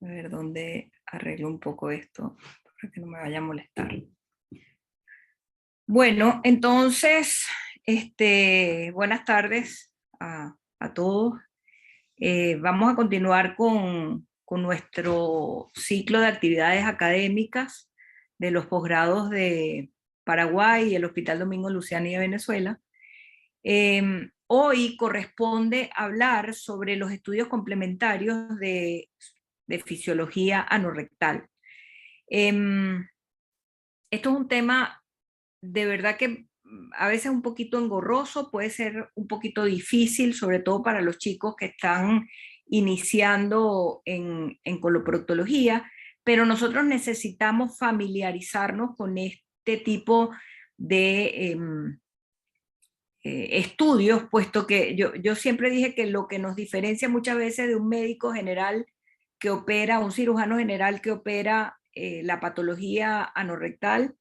A ver dónde arreglo un poco esto para que no me vaya a molestar. Bueno, entonces, buenas tardes a todos. Vamos a continuar con nuestro ciclo de actividades académicas de los posgrados de Paraguay y el Hospital Domingo Luciani de Venezuela. Hoy corresponde hablar sobre los estudios complementarios de fisiología anorrectal. Esto es un tema de verdad que a veces un poquito engorroso, puede ser un poquito difícil, sobre todo para los chicos que están iniciando en coloproctología, pero nosotros necesitamos familiarizarnos con este tipo de estudios, puesto que yo siempre dije que lo que nos diferencia muchas veces de un médico general que opera, un cirujano general que opera la patología anorrectal,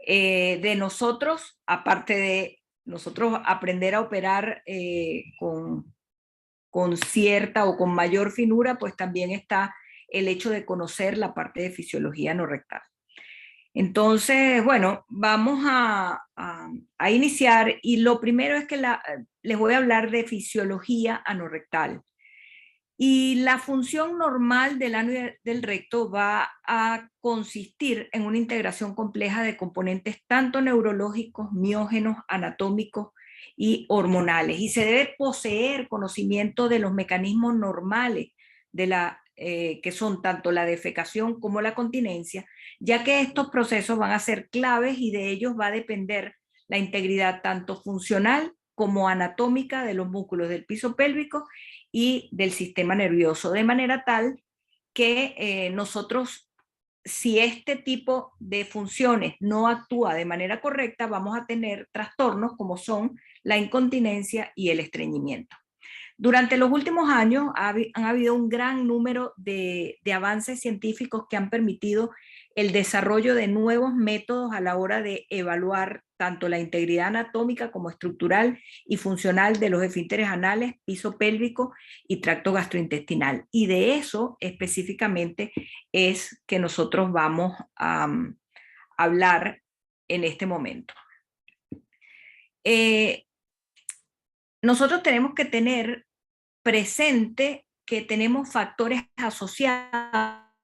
de nosotros, aparte de nosotros aprender a operar con cierta o con mayor finura, pues también está el hecho de conocer la parte de fisiología anorrectal. Entonces, bueno, vamos a iniciar y lo primero es que les voy a hablar de fisiología anorrectal. Y la función normal del ano y del recto va a consistir en una integración compleja de componentes tanto neurológicos, miógenos, anatómicos y hormonales. Y se debe poseer conocimiento de los mecanismos normales de que son tanto la defecación como la continencia, ya que estos procesos van a ser claves y de ellos va a depender la integridad tanto funcional como anatómica de los músculos del piso pélvico y del sistema nervioso, de manera tal que nosotros, si este tipo de funciones no actúa de manera correcta, vamos a tener trastornos como son la incontinencia y el estreñimiento. Durante los últimos años han habido un gran número de avances científicos que han permitido el desarrollo de nuevos métodos a la hora de evaluar tanto la integridad anatómica como estructural y funcional de los esfínteres anales, piso pélvico y tracto gastrointestinal. Y de eso específicamente es que nosotros vamos a hablar en este momento. Nosotros tenemos que tener presente que tenemos factores asociados a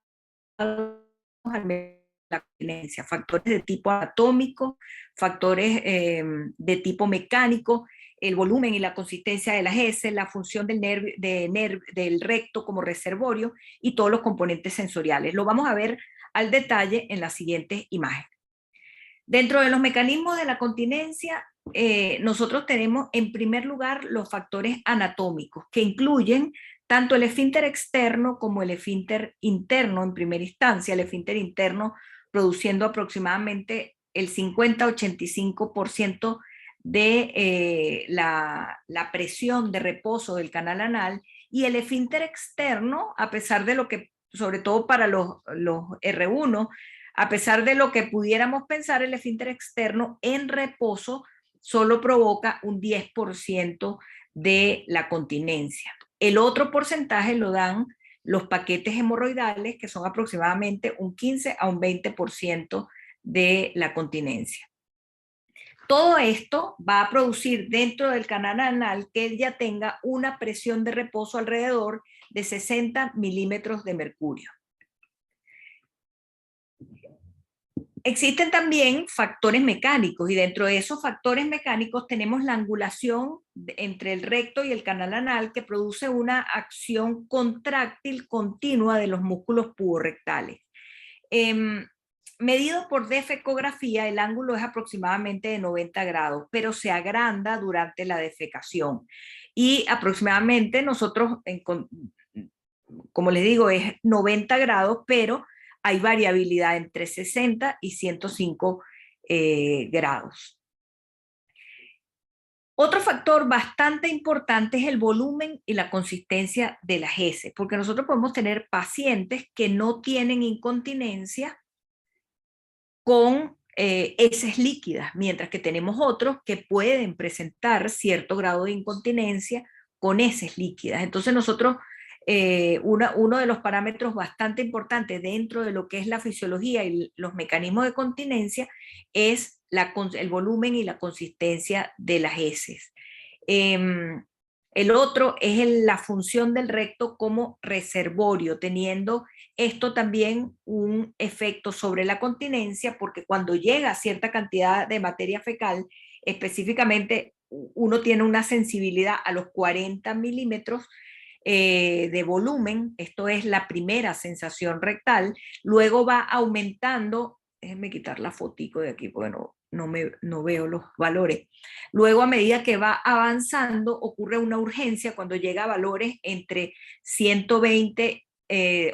la continencia, factores de tipo anatómico, factores de tipo mecánico, el volumen y la consistencia de las heces, la función del recto como reservorio y todos los componentes sensoriales. Lo vamos a ver al detalle en las siguientes imágenes. Dentro de los mecanismos de la continencia, nosotros tenemos en primer lugar los factores anatómicos, que incluyen tanto el esfínter externo como el esfínter interno en primera instancia, el esfínter interno produciendo aproximadamente el 50-85% de la presión de reposo del canal anal, y el esfínter externo, a pesar de lo que, sobre todo para los R1, a pesar de lo que pudiéramos pensar, el esfínter externo en reposo solo provoca un 10% de la continencia. El otro porcentaje lo dan los paquetes hemorroidales, que son aproximadamente un 15 a un 20% de la continencia. Todo esto va a producir dentro del canal anal que él ya tenga una presión de reposo alrededor de 60 milímetros de mercurio. Existen también factores mecánicos y dentro de esos factores mecánicos tenemos la angulación entre el recto y el canal anal, que produce una acción contráctil continua de los músculos puborectales. Medido por defecografía, el ángulo es aproximadamente de 90 grados, pero se agranda durante la defecación. Y aproximadamente nosotros, como les digo, es 90 grados, pero hay variabilidad entre 60 y 105 grados. Otro factor bastante importante es el volumen y la consistencia de las heces, porque nosotros podemos tener pacientes que no tienen incontinencia con heces líquidas, mientras que tenemos otros que pueden presentar cierto grado de incontinencia con heces líquidas. Entonces nosotros uno de los parámetros bastante importantes dentro de lo que es la fisiología y los mecanismos de continencia es el volumen y la consistencia de las heces. El otro es la función del recto como reservorio, teniendo esto también un efecto sobre la continencia, porque cuando llega a cierta cantidad de materia fecal, específicamente uno tiene una sensibilidad a los 40 milímetros de volumen, esto es la primera sensación rectal, luego va aumentando, déjenme quitar la fotico de aquí, porque no veo los valores. Luego, a medida que va avanzando, ocurre una urgencia cuando llega a valores entre 120,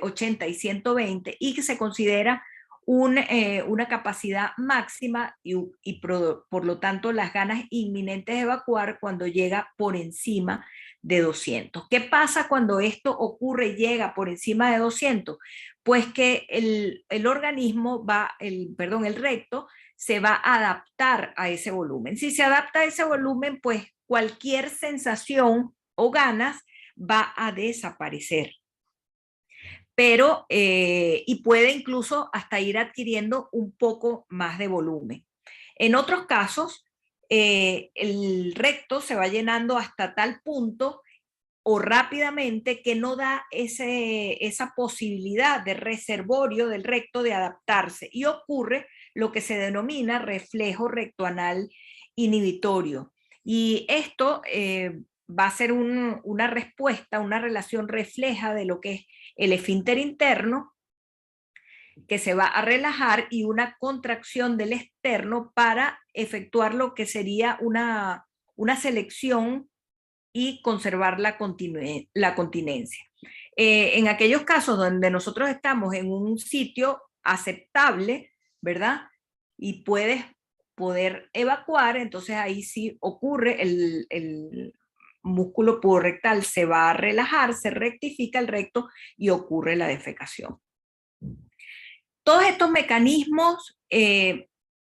80 y 120, y que se considera una capacidad máxima y por lo tanto las ganas inminentes de evacuar cuando llega por encima de 200. ¿Qué pasa cuando esto ocurre y llega por encima de 200? Pues que el organismo el recto se va a adaptar a ese volumen. Si se adapta a ese volumen, pues cualquier sensación o ganas va a desaparecer. Pero, y puede incluso hasta ir adquiriendo un poco más de volumen. En otros casos, el recto se va llenando hasta tal punto o rápidamente que no da esa posibilidad de reservorio del recto de adaptarse, y ocurre lo que se denomina reflejo rectoanal inhibitorio. Y esto va a ser una respuesta, una relación refleja de lo que es el esfínter interno, que se va a relajar, y una contracción del externo para efectuar lo que sería una selección y conservar la continencia. En aquellos casos donde nosotros estamos en un sitio aceptable, ¿verdad? Y puedes poder evacuar, entonces ahí sí ocurre el músculo puborectal, se va a relajar, se rectifica el recto y ocurre la defecación. Todos estos mecanismos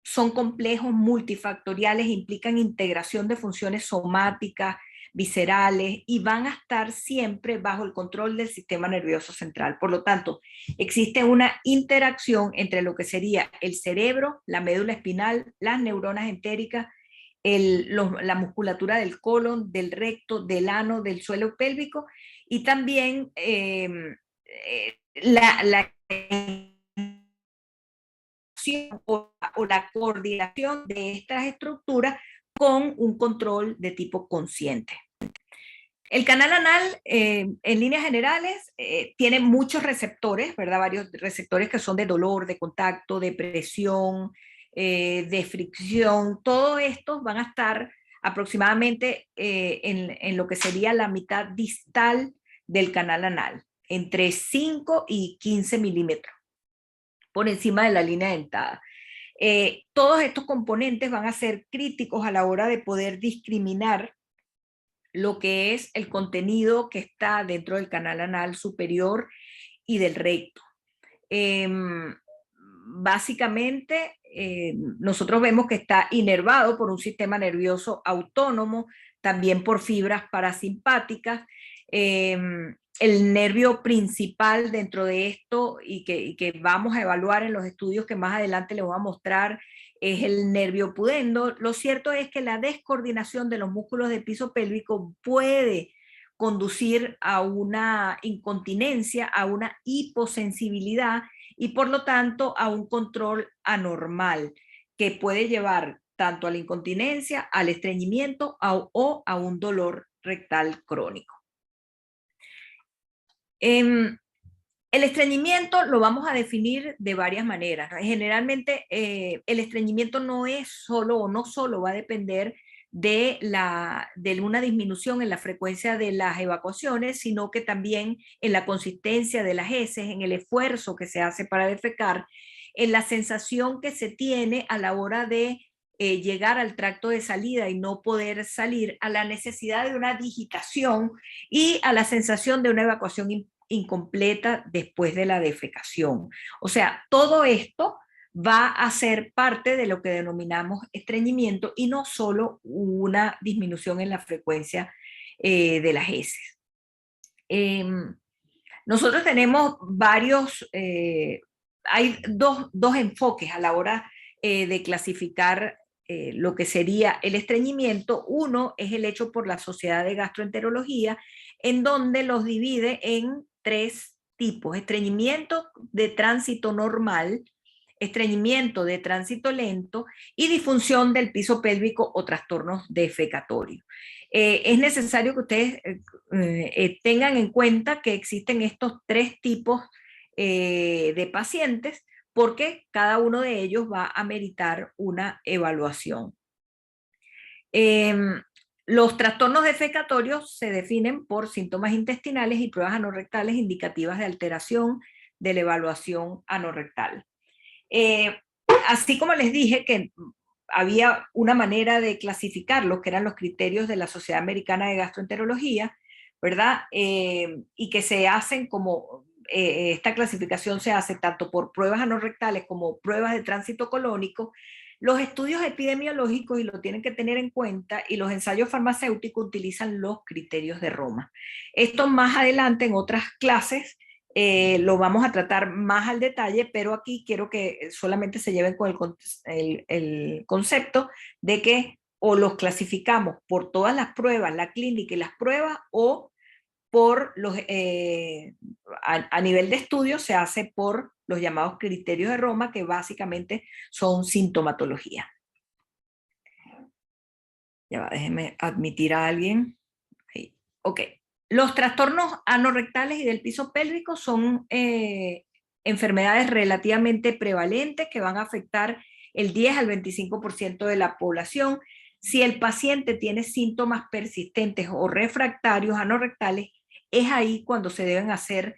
son complejos, multifactoriales, implican integración de funciones somáticas, viscerales, y van a estar siempre bajo el control del sistema nervioso central. Por lo tanto, existe una interacción entre lo que sería el cerebro, la médula espinal, las neuronas entéricas, la musculatura del colon, del recto, del ano, del suelo pélvico, y también la o la coordinación de estas estructuras con un control de tipo consciente. El canal anal, en líneas generales, tiene muchos receptores, ¿verdad? Varios receptores que son de dolor, de contacto, de presión, de fricción. Todos estos van a estar aproximadamente en lo que sería la mitad distal del canal anal, entre 5 y 15 milímetros por encima de la línea dentada. Todos estos componentes van a ser críticos a la hora de poder discriminar lo que es el contenido que está dentro del canal anal superior y del recto. Básicamente, nosotros vemos que está inervado por un sistema nervioso autónomo, también por fibras parasimpáticas. El nervio principal dentro de esto, y que vamos a evaluar en los estudios que más adelante les voy a mostrar, es el nervio pudendo. Lo cierto es que la descoordinación de los músculos del piso pélvico puede conducir a una incontinencia, a una hiposensibilidad, y por lo tanto a un control anormal que puede llevar tanto a la incontinencia, al estreñimiento o a un dolor rectal crónico. El estreñimiento lo vamos a definir de varias maneras, ¿no? Generalmente el estreñimiento no es solo o no solo va a depender de una disminución en la frecuencia de las evacuaciones, sino que también en la consistencia de las heces, en el esfuerzo que se hace para defecar, en la sensación que se tiene a la hora de llegar al tracto de salida y no poder salir, a la necesidad de una digitación y a la sensación de una evacuación incompleta después de la defecación. O sea, todo esto va a ser parte de lo que denominamos estreñimiento, y no solo una disminución en la frecuencia de las heces. Nosotros tenemos varios, hay dos enfoques a la hora de clasificar lo que sería el estreñimiento. Uno es el hecho por la Sociedad de Gastroenterología, en donde los divide en tres tipos: estreñimiento de tránsito normal, estreñimiento de tránsito lento y disfunción del piso pélvico o trastornos defecatorios. Es necesario que ustedes tengan en cuenta que existen estos tres tipos de pacientes, porque cada uno de ellos va a meritar una evaluación. Los trastornos defecatorios se definen por síntomas intestinales y pruebas anorrectales indicativas de alteración de la evaluación anorrectal. Así como les dije que había una manera de clasificarlos, que eran los criterios de la Sociedad Americana de Gastroenterología, ¿verdad? Y que se hacen como, esta clasificación se hace tanto por pruebas anorrectales como pruebas de tránsito colónico. Los estudios epidemiológicos, y lo tienen que tener en cuenta, y los ensayos farmacéuticos utilizan los criterios de Roma. Esto más adelante en otras clases lo vamos a tratar más al detalle, pero aquí quiero que solamente se lleven con el concepto de que o los clasificamos por todas las pruebas, la clínica y las pruebas, o por los, a nivel de estudio se hace por los llamados criterios de Roma, que básicamente son sintomatología. Ya va, déjenme admitir a alguien. Ahí. Ok. Los trastornos anorrectales y del piso pélvico son enfermedades relativamente prevalentes que van a afectar el 10 al 25% de la población. Si el paciente tiene síntomas persistentes o refractarios anorrectales, es ahí cuando se deben hacer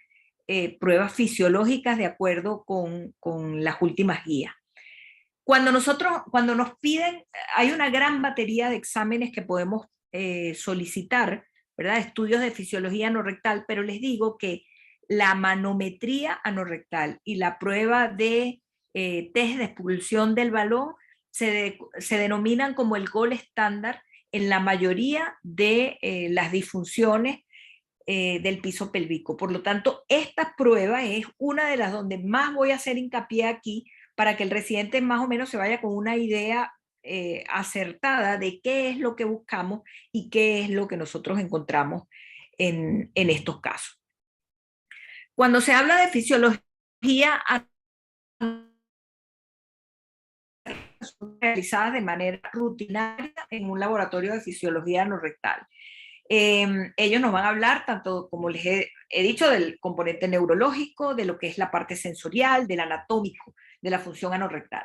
pruebas fisiológicas de acuerdo con las últimas guías. Cuando nos piden, hay una gran batería de exámenes que podemos solicitar, ¿verdad? Estudios de fisiología anorrectal, pero les digo que la manometría anorrectal y la prueba de test de expulsión del balón se denominan como el gold estándar en la mayoría de las disfunciones del piso pélvico. Por lo tanto, esta prueba es una de las donde más voy a hacer hincapié aquí, para que el residente más o menos se vaya con una idea acertada de qué es lo que buscamos y qué es lo que nosotros encontramos en estos casos. Cuando se habla de fisiología, realizadas de manera rutinaria en un laboratorio de fisiología anorrectal. Ellos nos van a hablar, tanto como les he dicho, del componente neurológico, de lo que es la parte sensorial, del anatómico, de la función anorrectal.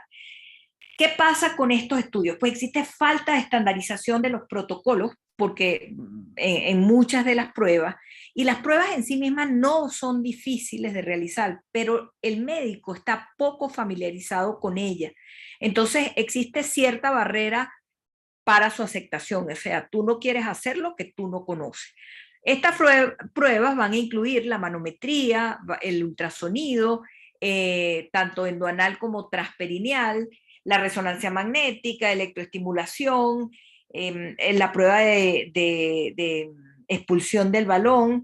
¿Qué pasa con estos estudios? Pues existe falta de estandarización de los protocolos, porque en muchas de las pruebas, y las pruebas en sí mismas no son difíciles de realizar, pero el médico está poco familiarizado con ellas. Entonces existe cierta barrera para su aceptación, o sea, tú no quieres hacer lo que tú no conoces. Estas pruebas van a incluir la manometría, el ultrasonido, tanto endoanal como transperineal, la resonancia magnética, electroestimulación, la prueba de expulsión del balón,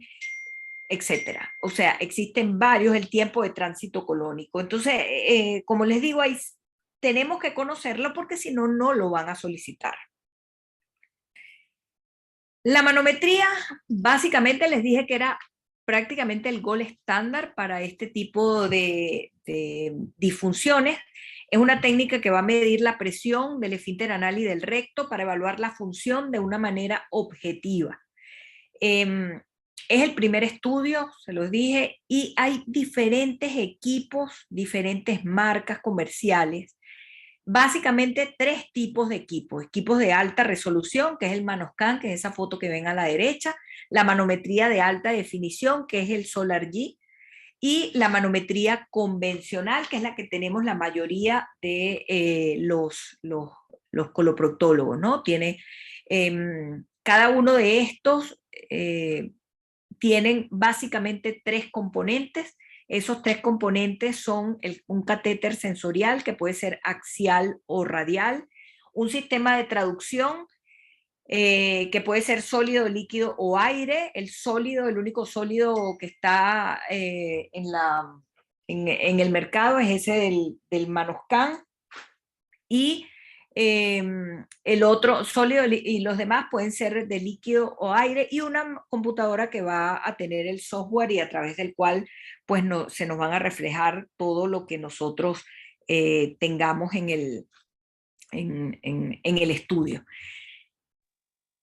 etcétera. O sea, existen varios, el tiempo de tránsito colónico. Entonces, como les digo, ahí tenemos que conocerlo, porque si no, no lo van a solicitar. La manometría, básicamente les dije que era prácticamente el gold estándar para este tipo de disfunciones. Es una técnica que va a medir la presión del esfínter anal y del recto para evaluar la función de una manera objetiva. Es el primer estudio, se los dije, y hay diferentes equipos, diferentes marcas comerciales. Básicamente tres tipos de equipos: equipos de alta resolución, que es el Manoscan, que es esa foto que ven a la derecha; la manometría de alta definición, que es el SolarG; y la manometría convencional, que es la que tenemos la mayoría de los coloproctólogos, ¿no? Tiene, cada uno de estos tienen básicamente tres componentes. Esos tres componentes son un catéter sensorial, que puede ser axial o radial, un sistema de traducción que puede ser sólido, líquido o aire. El sólido, el único sólido que está en el mercado es ese del Manoscan, y el otro sólido, y los demás pueden ser de líquido o aire, y una computadora que va a tener el software y a través del cual pues se nos van a reflejar todo lo que nosotros tengamos en el estudio.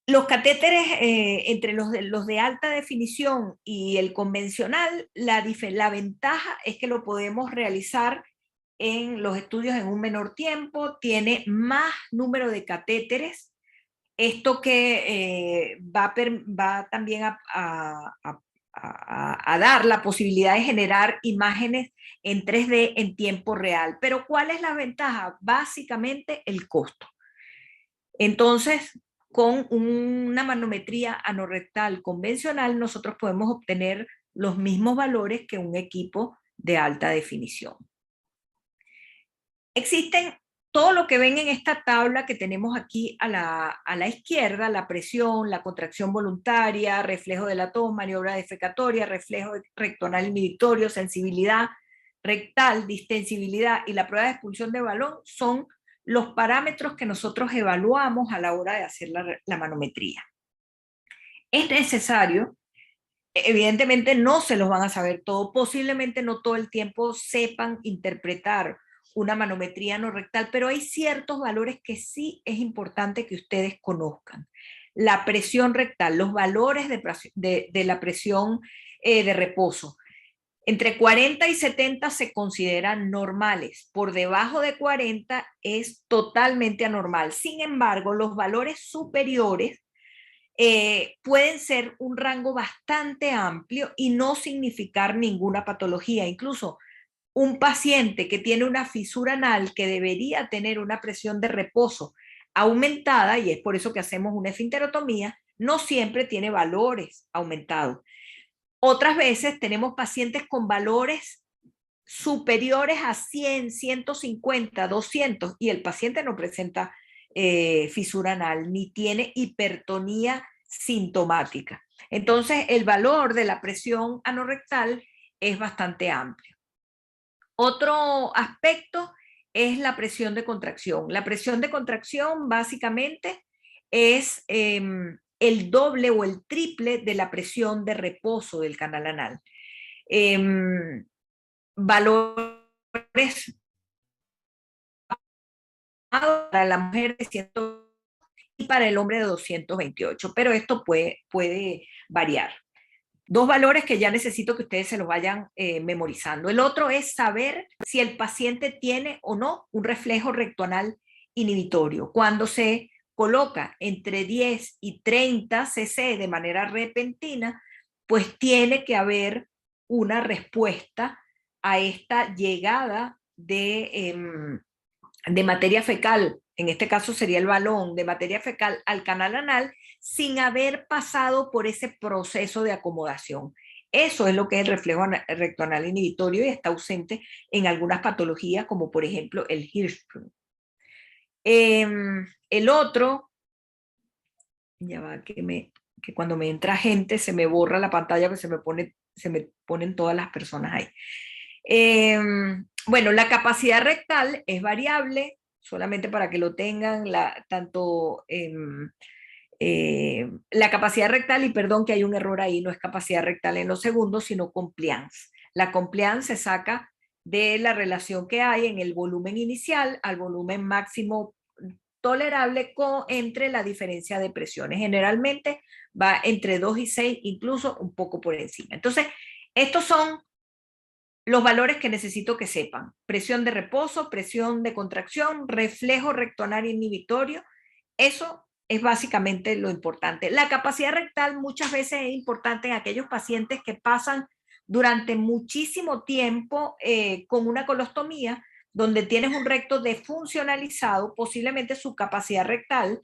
Los catéteres, entre los de alta definición y el convencional, la ventaja es que lo podemos realizar en los estudios en un menor tiempo, tiene más número de catéteres, esto que va también a dar la posibilidad de generar imágenes en 3D en tiempo real. Pero ¿cuál es la ventaja? Básicamente el costo. Entonces, con una manometría anorrectal convencional, nosotros podemos obtener los mismos valores que un equipo de alta definición. Existen todo lo que ven en esta tabla que tenemos aquí a la izquierda: la presión, la contracción voluntaria, reflejo de la tos, maniobra defecatoria, reflejo rectonal inhibitorio, sensibilidad rectal, distensibilidad y la prueba de expulsión de balón. Son los parámetros que nosotros evaluamos a la hora de hacer la manometría. Es necesario, evidentemente no se los van a saber todo, posiblemente no todo el tiempo sepan interpretar una manometría no rectal, pero hay ciertos valores que sí es importante que ustedes conozcan. La presión rectal, los valores de la presión de reposo. Entre 40 y 70 se consideran normales. Por debajo de 40 es totalmente anormal. Sin embargo, los valores superiores pueden ser un rango bastante amplio y no significar ninguna patología. Incluso un paciente que tiene una fisura anal, que debería tener una presión de reposo aumentada, y es por eso que hacemos una esfinterotomía, no siempre tiene valores aumentados. Otras veces tenemos pacientes con valores superiores a 100, 150, 200, y el paciente no presenta fisura anal ni tiene hipertonía sintomática. Entonces, el valor de la presión anorrectal es bastante amplio. Otro aspecto es la presión de contracción. La presión de contracción básicamente es el doble o el triple de la presión de reposo del canal anal. Valores para la mujer de 100 y para el hombre de 228, pero esto puede variar. Dos valores que ya necesito que ustedes se los vayan memorizando. El otro es saber si el paciente tiene o no un reflejo rectoanal inhibitorio. Cuando se coloca entre 10 y 30 cc de manera repentina, pues tiene que haber una respuesta a esta llegada de materia fecal, en este caso sería el balón, de materia fecal al canal anal, sin haber pasado por ese proceso de acomodación. Eso es lo que es el reflejo rectoanal inhibitorio, y está ausente en algunas patologías, como por ejemplo el Hirschsprung. El otro, ya va, que cuando me entra gente se me borra la pantalla, que se me ponen todas las personas ahí. Bueno, la capacidad rectal es variable, solamente para que lo tengan, la capacidad rectal, y perdón que hay un error ahí, no es capacidad rectal en los segundos, sino compliance. La compliance se saca de la relación que hay en el volumen inicial al volumen máximo tolerable entre la diferencia de presiones. Generalmente va entre 2 y 6, incluso un poco por encima. Entonces, estos son los valores que necesito que sepan: presión de reposo, presión de contracción, reflejo rectoanal inhibitorio. Eso es básicamente lo importante. La capacidad rectal muchas veces es importante en aquellos pacientes que pasan durante muchísimo tiempo con una colostomía, donde tienes un recto desfuncionalizado. Posiblemente su capacidad rectal,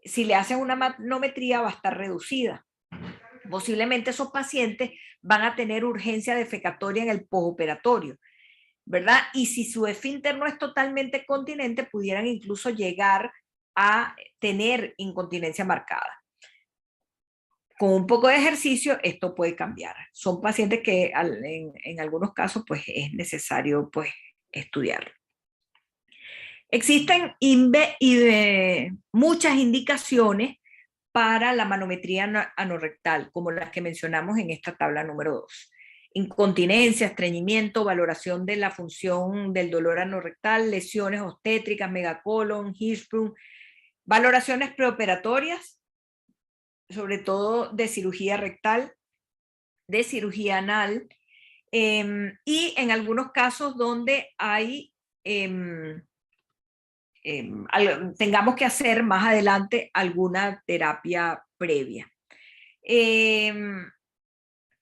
si le hacen una manometría, va a estar reducida. Posiblemente esos pacientes van a tener urgencia defecatoria en el postoperatorio, ¿verdad? Y si su esfínter no es totalmente continente, pudieran incluso llegar a tener incontinencia marcada. Con un poco de ejercicio esto puede cambiar. Son pacientes que en algunos casos pues es necesario pues estudiarlo. Existen muchas indicaciones para la manometría anorrectal, como las que mencionamos en esta tabla número 2. Incontinencia, estreñimiento, valoración de la función del dolor anorrectal, lesiones obstétricas, megacolon, Hirschsprung, valoraciones preoperatorias, sobre todo de cirugía rectal, de cirugía anal, y en algunos casos donde hay tengamos que hacer más adelante alguna terapia previa.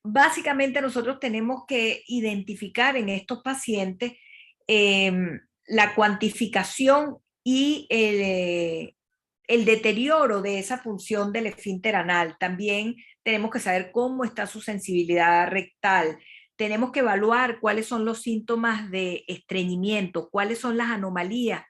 Básicamente nosotros tenemos que identificar en estos pacientes la cuantificación y el deterioro de esa función del esfínter anal. También tenemos que saber cómo está su sensibilidad rectal. Tenemos que evaluar cuáles son los síntomas de estreñimiento, cuáles son las anomalías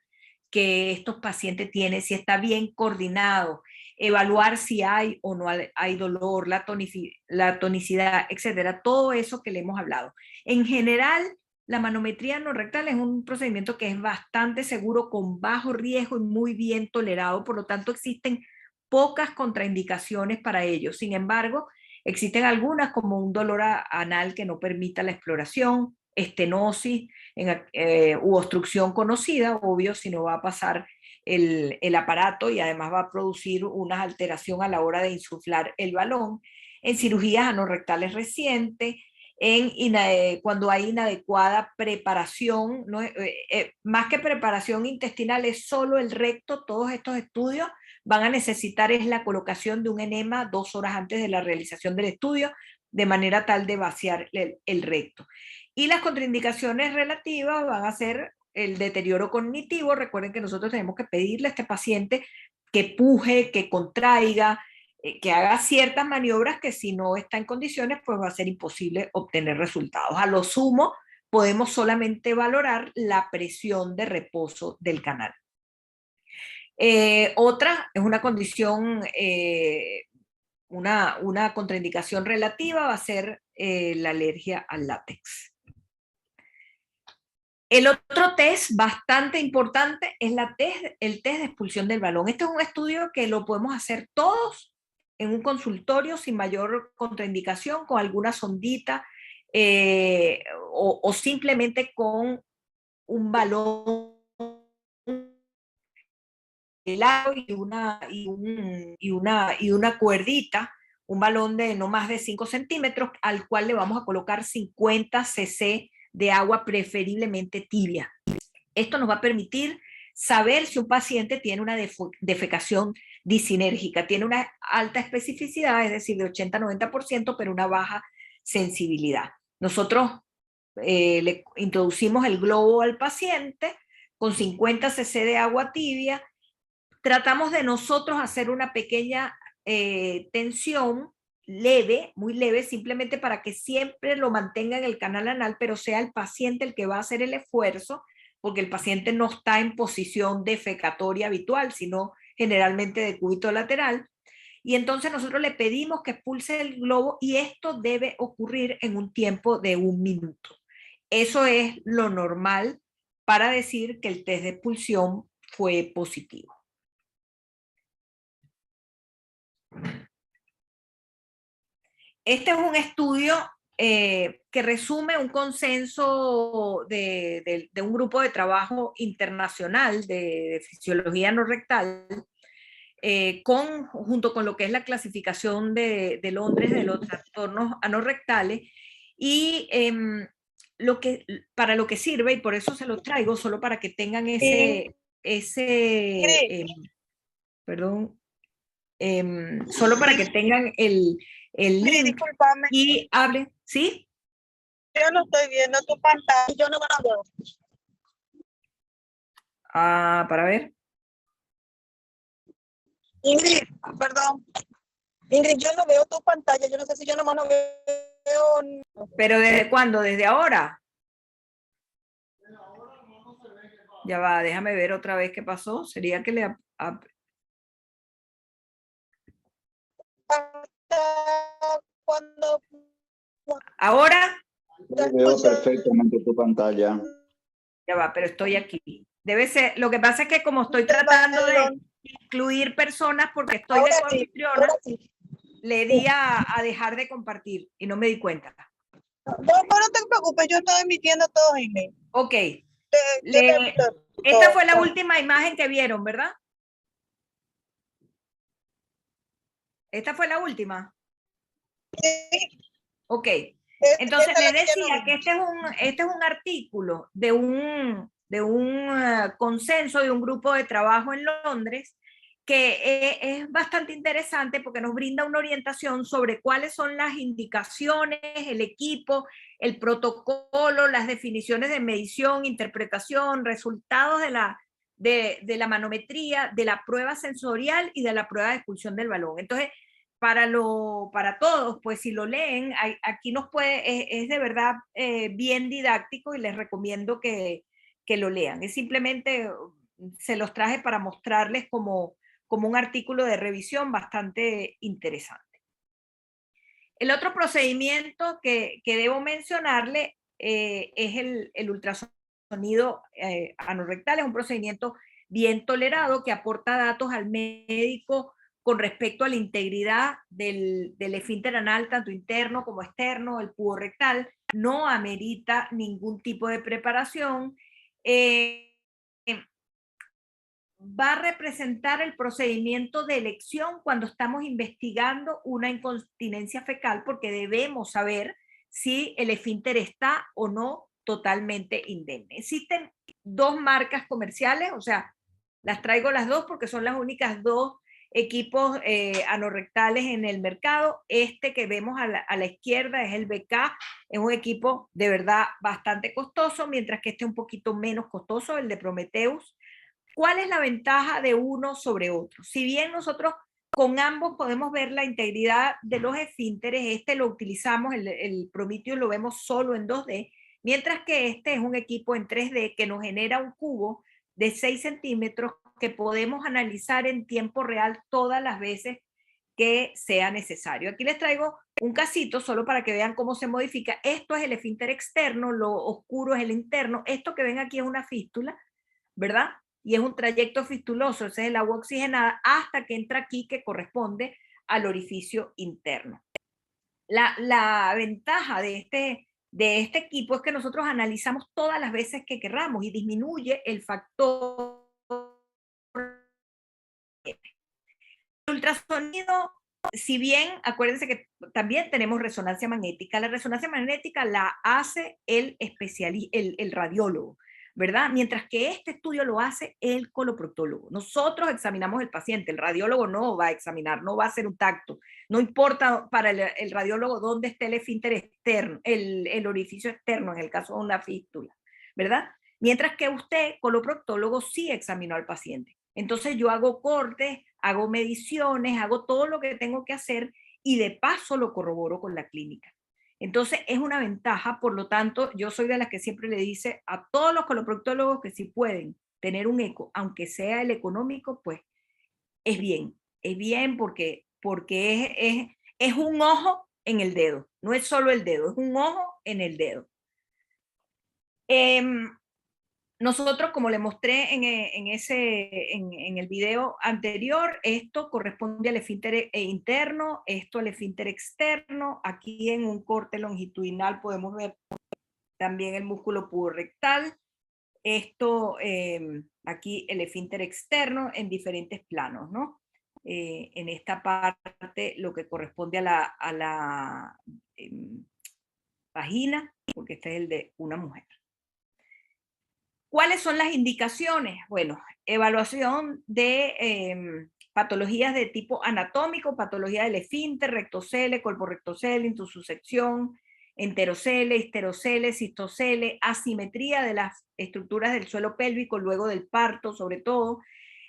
que estos pacientes tienen, si está bien coordinado, evaluar si hay o no hay dolor, la tonicidad, etcétera, todo eso que le hemos hablado. En general, la manometría anorrectal es un procedimiento que es bastante seguro, con bajo riesgo y muy bien tolerado, por lo tanto existen pocas contraindicaciones para ello. Sin embargo, existen algunas como un dolor anal que no permita la exploración, estenosis u obstrucción conocida, obvio, si no va a pasar el aparato y además va a producir una alteración a la hora de insuflar el balón. En cirugías anorrectales recientes, cuando hay inadecuada preparación, ¿no? Más que preparación intestinal, es solo el recto. Todos estos estudios van a necesitar es la colocación de un enema 2 horas antes de la realización del estudio, de manera tal de vaciar el recto. Y las contraindicaciones relativas van a ser el deterioro cognitivo. Recuerden que nosotros tenemos que pedirle a este paciente que puje, que contraiga, que haga ciertas maniobras que si no está en condiciones, pues va a ser imposible obtener resultados. A lo sumo, podemos solamente valorar la presión de reposo del canal. Otra es una condición, una contraindicación relativa va a ser la alergia al látex. El otro test bastante importante es el test de expulsión del balón. Este es un estudio que lo podemos hacer todos en un consultorio sin mayor contraindicación, con alguna sondita o simplemente con un balón helado y una cuerdita, un balón de no más de 5 centímetros, al cual le vamos a colocar 50 cc de agua, preferiblemente tibia. Esto nos va a permitir saber si un paciente tiene una defecación disinérgica, tiene una alta especificidad, es decir, de 80-90%, pero una baja sensibilidad. Nosotros le introducimos el globo al paciente con 50 cc de agua tibia, tratamos de nosotros hacer una pequeña tensión leve, muy leve, simplemente para que siempre lo mantenga en el canal anal, pero sea el paciente el que va a hacer el esfuerzo, porque el paciente no está en posición defecatoria habitual, sino generalmente de cúbito lateral. Y entonces nosotros le pedimos que expulse el globo y esto debe ocurrir en un tiempo de 1 minuto. Eso es lo normal para decir que el test de expulsión fue positivo. Este es un estudio que resume un consenso de un grupo de trabajo internacional de fisiología anorrectal, junto con lo que es la clasificación de Londres de los trastornos anorrectales, y para lo que sirve, y por eso se los traigo, solo para que tengan perdón, solo para que tengan el link. Discúlpame. Y hable, ¿sí? Yo no estoy viendo tu pantalla, yo no me la veo. Para ver. Ingrid, perdón. Ingrid, yo no veo tu pantalla, yo no sé si yo nomás no veo. ¿Pero desde cuándo? ¿Desde ahora? Ya va, déjame ver otra vez qué pasó. Sería que cuando Ahora, Veo perfectamente tu pantalla. ya va, pero estoy aquí. Debe ser, lo que pasa es que como estoy tratando de incluir personas porque estoy de coanfitriona, le di a dejar de compartir y no me di cuenta. No, no te preocupes, yo estoy emitiendo todo en email. Ok. Esta fue la última imagen que vieron, ¿verdad? Esta fue la última. Sí. Ok. Entonces le decía que este es un artículo de un consenso de un grupo de trabajo en Londres que es bastante interesante porque nos brinda una orientación sobre cuáles son las indicaciones, el equipo, el protocolo, las definiciones de medición, interpretación, resultados de la manometría, de la prueba sensorial y de la prueba de expulsión del balón. Entonces, para todos, pues si lo leen, aquí nos es de verdad bien didáctico y les recomiendo que lo lean. Es simplemente, se los traje para mostrarles como un artículo de revisión bastante interesante. El otro procedimiento que debo mencionarle es el ultrasonido anorrectal. Es un procedimiento bien tolerado que aporta datos al médico con respecto a la integridad del esfínter anal, tanto interno como externo, el cubo rectal. No amerita ningún tipo de preparación. Va a representar el procedimiento de elección cuando estamos investigando una incontinencia fecal, porque debemos saber si el esfínter está o no totalmente indemne. Existen dos marcas comerciales, o sea, las traigo las dos porque son las únicas dos equipos anorrectales en el mercado. Este que vemos a la izquierda es el BK, es un equipo de verdad bastante costoso, mientras que este es un poquito menos costoso, el de Prometheus. ¿Cuál es la ventaja de uno sobre otro? Si bien nosotros con ambos podemos ver la integridad de los esfínteres, este lo utilizamos, el Prometheus lo vemos solo en 2D, mientras que este es un equipo en 3D que nos genera un cubo de 6 centímetros que podemos analizar en tiempo real todas las veces que sea necesario. Aquí les traigo un casito solo para que vean cómo se modifica. Esto es el esfínter externo, lo oscuro es el interno. Esto que ven aquí es una fístula, ¿verdad? Y es un trayecto fistuloso, ese es el agua oxigenada, hasta que entra aquí, que corresponde al orificio interno. La ventaja de este equipo es que nosotros analizamos todas las veces que querramos y disminuye el factor. El ultrasonido, si bien, acuérdense que también tenemos resonancia magnética, la resonancia magnética la hace el radiólogo, ¿verdad? Mientras que este estudio lo hace el coloproctólogo. Nosotros examinamos el paciente, el radiólogo no va a examinar, no va a hacer un tacto. No importa para el radiólogo dónde esté el esfínter externo, el orificio externo, en el caso de una fístula, ¿verdad? Mientras que usted, coloproctólogo, sí examinó al paciente. Entonces yo hago cortes, hago mediciones, hago todo lo que tengo que hacer y de paso lo corroboro con la clínica. Entonces es una ventaja, por lo tanto, yo soy de las que siempre le dice a todos los coloproctólogos que si pueden tener un eco, aunque sea el económico, pues es bien porque es un ojo en el dedo, no es solo el dedo, es un ojo en el dedo. Nosotros, como le mostré en el video anterior, esto corresponde al esfínter interno, esto al esfínter externo. Aquí en un corte longitudinal podemos ver también el músculo puborectal. Esto, aquí el esfínter externo en diferentes planos, ¿no? En esta parte lo que corresponde a la vagina, porque este es el de una mujer. ¿Cuáles son las indicaciones? Bueno, evaluación de patologías de tipo anatómico, patología del esfínter, rectocele, colporrectocele, intussusección, enterocele, histerocele, cistocele, asimetría de las estructuras del suelo pélvico luego del parto, sobre todo,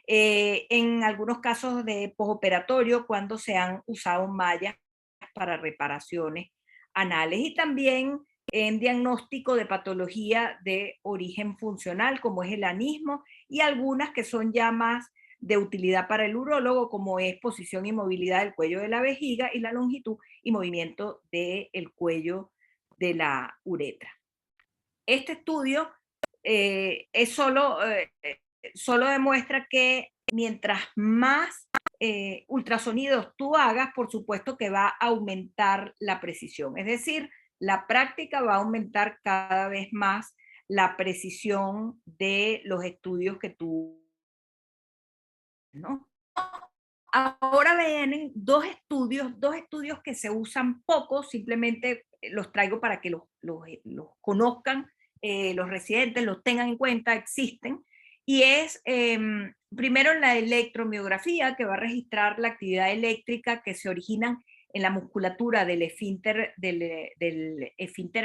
en algunos casos de postoperatorio cuando se han usado mallas para reparaciones anales, y también en diagnóstico de patología de origen funcional, como es el anismo, y algunas que son ya más de utilidad para el urólogo, como es posición y movilidad del cuello de la vejiga y la longitud y movimiento del cuello de la uretra. Este estudio solo demuestra que mientras más ultrasonidos tú hagas, por supuesto que va a aumentar la precisión. Es decir, la práctica va a aumentar cada vez más la precisión de los estudios que tú, ¿no? Ahora vienen dos estudios que se usan poco, simplemente los traigo para que los conozcan, los residentes los tengan en cuenta, existen, y es primero la electromiografía, que va a registrar la actividad eléctrica que se origina en la musculatura del esfínter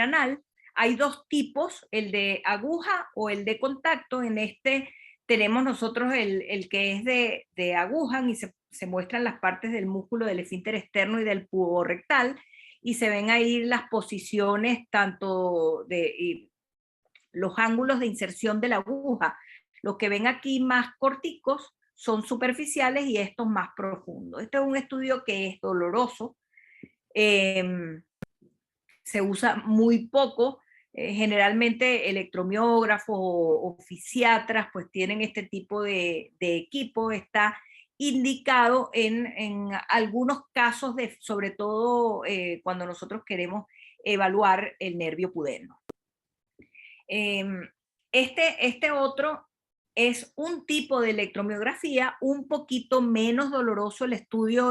anal. Hay dos tipos, el de aguja o el de contacto. En este tenemos nosotros el que es de aguja, y se muestran las partes del músculo del esfínter externo y del pubo rectal, y se ven ahí las posiciones tanto de los ángulos de inserción de la aguja. Los que ven aquí más corticos son superficiales y estos más profundos. Este es un estudio que es doloroso, se usa muy poco. Generalmente electromiógrafos o fisiatras pues tienen este tipo de equipo. Está indicado en algunos casos, sobre todo cuando nosotros queremos evaluar el nervio pudendo. Este otro es un tipo de electromiografía un poquito menos doloroso el estudio,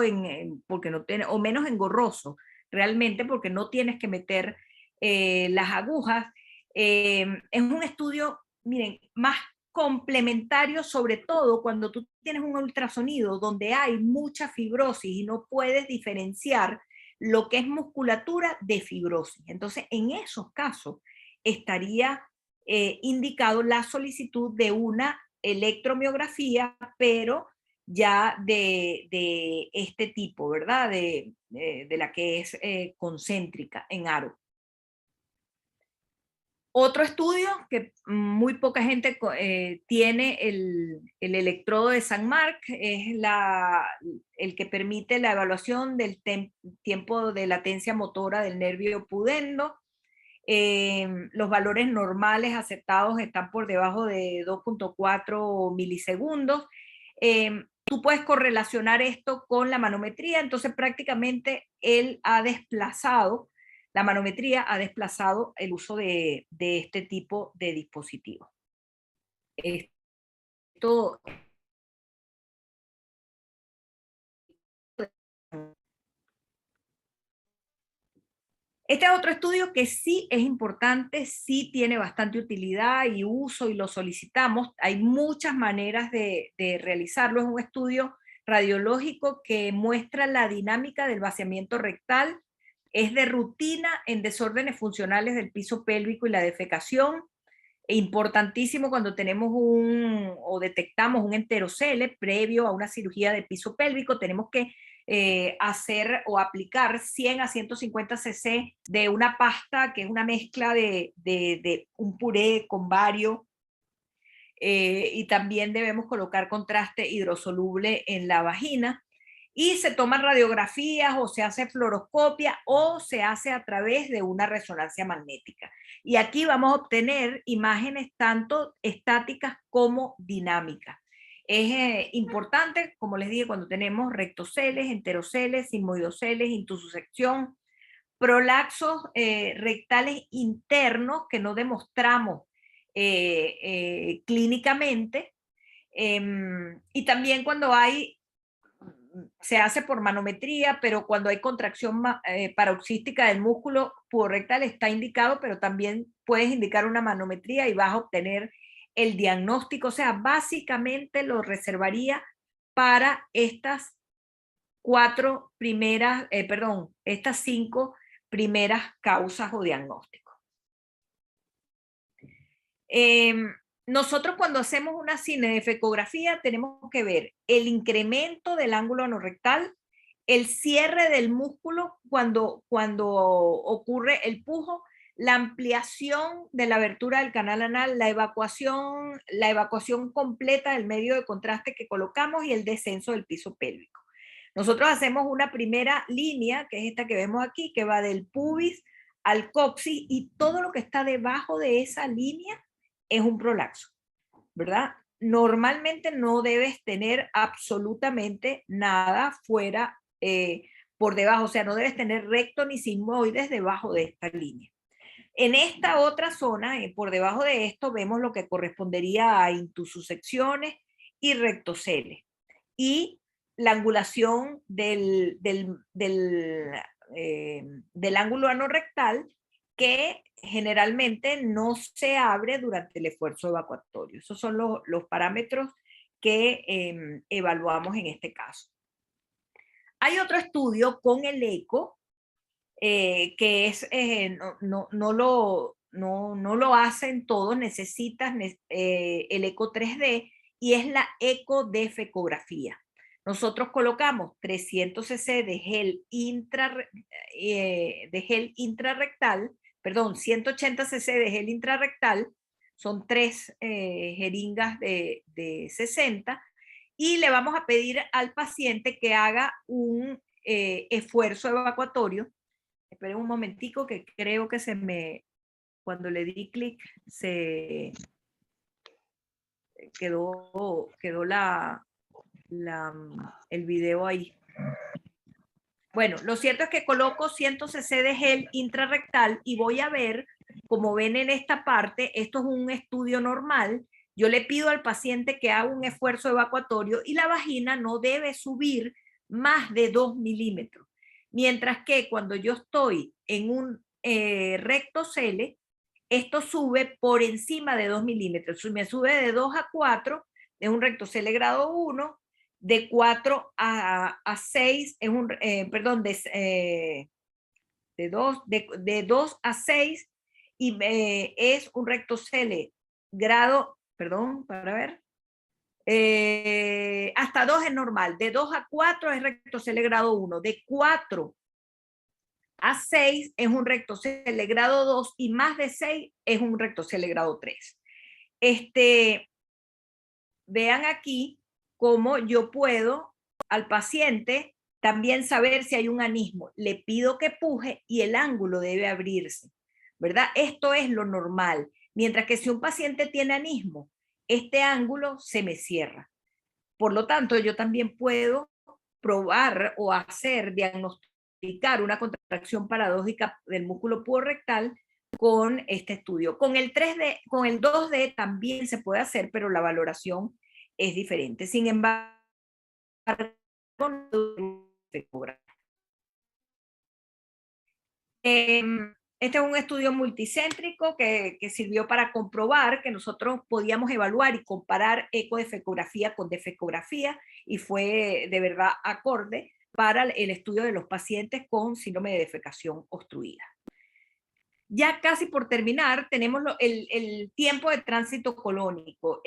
porque no tiene, o menos engorroso realmente, porque no tienes que meter las agujas. Es un estudio, miren, más complementario, sobre todo cuando tú tienes un ultrasonido donde hay mucha fibrosis y no puedes diferenciar lo que es musculatura de fibrosis. Entonces, en esos casos estaría indicado la solicitud de una electromiografía, pero ya de este tipo, ¿verdad? De la que es concéntrica en aro. Otro estudio que muy poca gente tiene, el electrodo de Saint-Marc, es el que permite la evaluación del tiempo de latencia motora del nervio pudendo. Los valores normales aceptados están por debajo de 2.4 milisegundos. Tú puedes correlacionar esto con la manometría, entonces prácticamente la manometría ha desplazado el uso de este tipo de dispositivos. Esto Este es otro estudio que sí es importante, sí tiene bastante utilidad y uso, y lo solicitamos. Hay muchas maneras de realizarlo. Es un estudio radiológico que muestra la dinámica del vaciamiento rectal. Es de rutina en desórdenes funcionales del piso pélvico y la defecación. Importantísimo cuando tenemos o detectamos un enterocele previo a una cirugía de piso pélvico. Tenemos que hacer o aplicar 100 a 150 cc de una pasta que es una mezcla de un puré con bario, y también debemos colocar contraste hidrosoluble en la vagina, y se toman radiografías o se hace fluoroscopia o se hace a través de una resonancia magnética. Y aquí vamos a obtener imágenes tanto estáticas como dinámicas. Es importante, como les dije, cuando tenemos rectoceles, enteroceles, sigmoidoceles, intussusección, prolaxos rectales internos que no demostramos clínicamente, y también cuando se hace por manometría, pero cuando hay contracción paroxística del músculo puborectal está indicado, pero también puedes indicar una manometría y vas a obtener el diagnóstico. O sea, básicamente lo reservaría para estas estas 5 primeras causas o diagnósticos. Nosotros cuando hacemos una cinefecografía tenemos que ver el incremento del ángulo anorrectal, el cierre del músculo cuando ocurre el pujo, la ampliación de la abertura del canal anal, la evacuación completa del medio de contraste que colocamos y el descenso del piso pélvico. Nosotros hacemos una primera línea, que es esta que vemos aquí, que va del pubis al coxis, y todo lo que está debajo de esa línea es un prolapso, ¿verdad? Normalmente no debes tener absolutamente nada fuera, por debajo, o sea, no debes tener recto ni sigmoides debajo de esta línea. En esta otra zona, por debajo de esto, vemos lo que correspondería a intususecciones y rectoceles. Y la angulación del ángulo anorrectal, que generalmente no se abre durante el esfuerzo evacuatorio. Esos son los parámetros que evaluamos en este caso. Hay otro estudio con el eco, que es, no lo hacen todos, necesitas el eco 3D, y es la ecodefecografía. Nosotros colocamos 300 cc de gel, intrarrectal, perdón, 180 cc de gel intrarrectal, son 3 jeringas de 60, y le vamos a pedir al paciente que haga un esfuerzo evacuatorio. Esperen un momentico, que creo que cuando le di clic, se quedó el video ahí. Bueno, lo cierto es que coloco 100 cc de gel intrarrectal y voy a ver, como ven en esta parte, esto es un estudio normal. Yo le pido al paciente que haga un esfuerzo evacuatorio y la vagina no debe subir más de 2 milímetros. Mientras que cuando yo estoy en un rectocele, esto sube por encima de 2 milímetros. Me sube de 2 a 4, es un rectocele grado 1, de 4 a 6, es un, perdón, de 2 a 6, y es un rectocele grado, perdón, para ver, hasta 2 es normal, de 2 a 4 es rectocele grado 1, de 4 a 6 es un rectocele grado 2, y más de 6 es un rectocele grado 3. Vean aquí cómo yo puedo al paciente también saber si hay un anismo. Le pido que puje y el ángulo debe abrirse, ¿verdad? Esto es lo normal. Mientras que si un paciente tiene anismo, este ángulo se me cierra. Por lo tanto, yo también puedo probar o diagnosticar una contracción paradójica del músculo puborectal con este estudio. Con el 3D, con el 2D también se puede hacer, pero la valoración es diferente. Sin embargo, este es un estudio multicéntrico que sirvió para comprobar que nosotros podíamos evaluar y comparar ecodefecografía con defecografía, y fue de verdad acorde para el estudio de los pacientes con síndrome de defecación obstruida. Ya casi por terminar, tenemos el tiempo de tránsito colónico.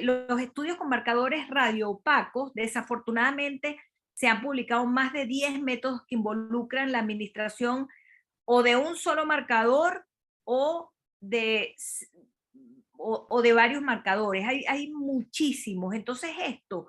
Los estudios con marcadores radioopacos, desafortunadamente, se han publicado más de 10 métodos que involucran la administración o de un solo marcador o de varios marcadores. Hay muchísimos. Entonces esto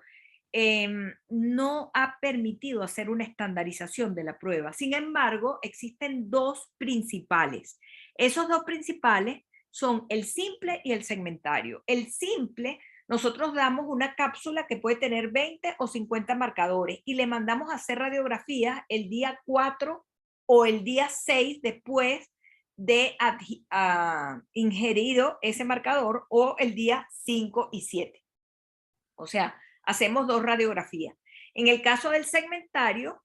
no ha permitido hacer una estandarización de la prueba. Sin embargo, existen 2 principales. Esos 2 principales son el simple y el segmentario. El simple, nosotros damos una cápsula que puede tener 20 o 50 marcadores y le mandamos a hacer radiografías el día 4 o el día 6 después de ingerido ese marcador, o el día 5 y 7. O sea, hacemos 2 radiografías. En el caso del segmentario,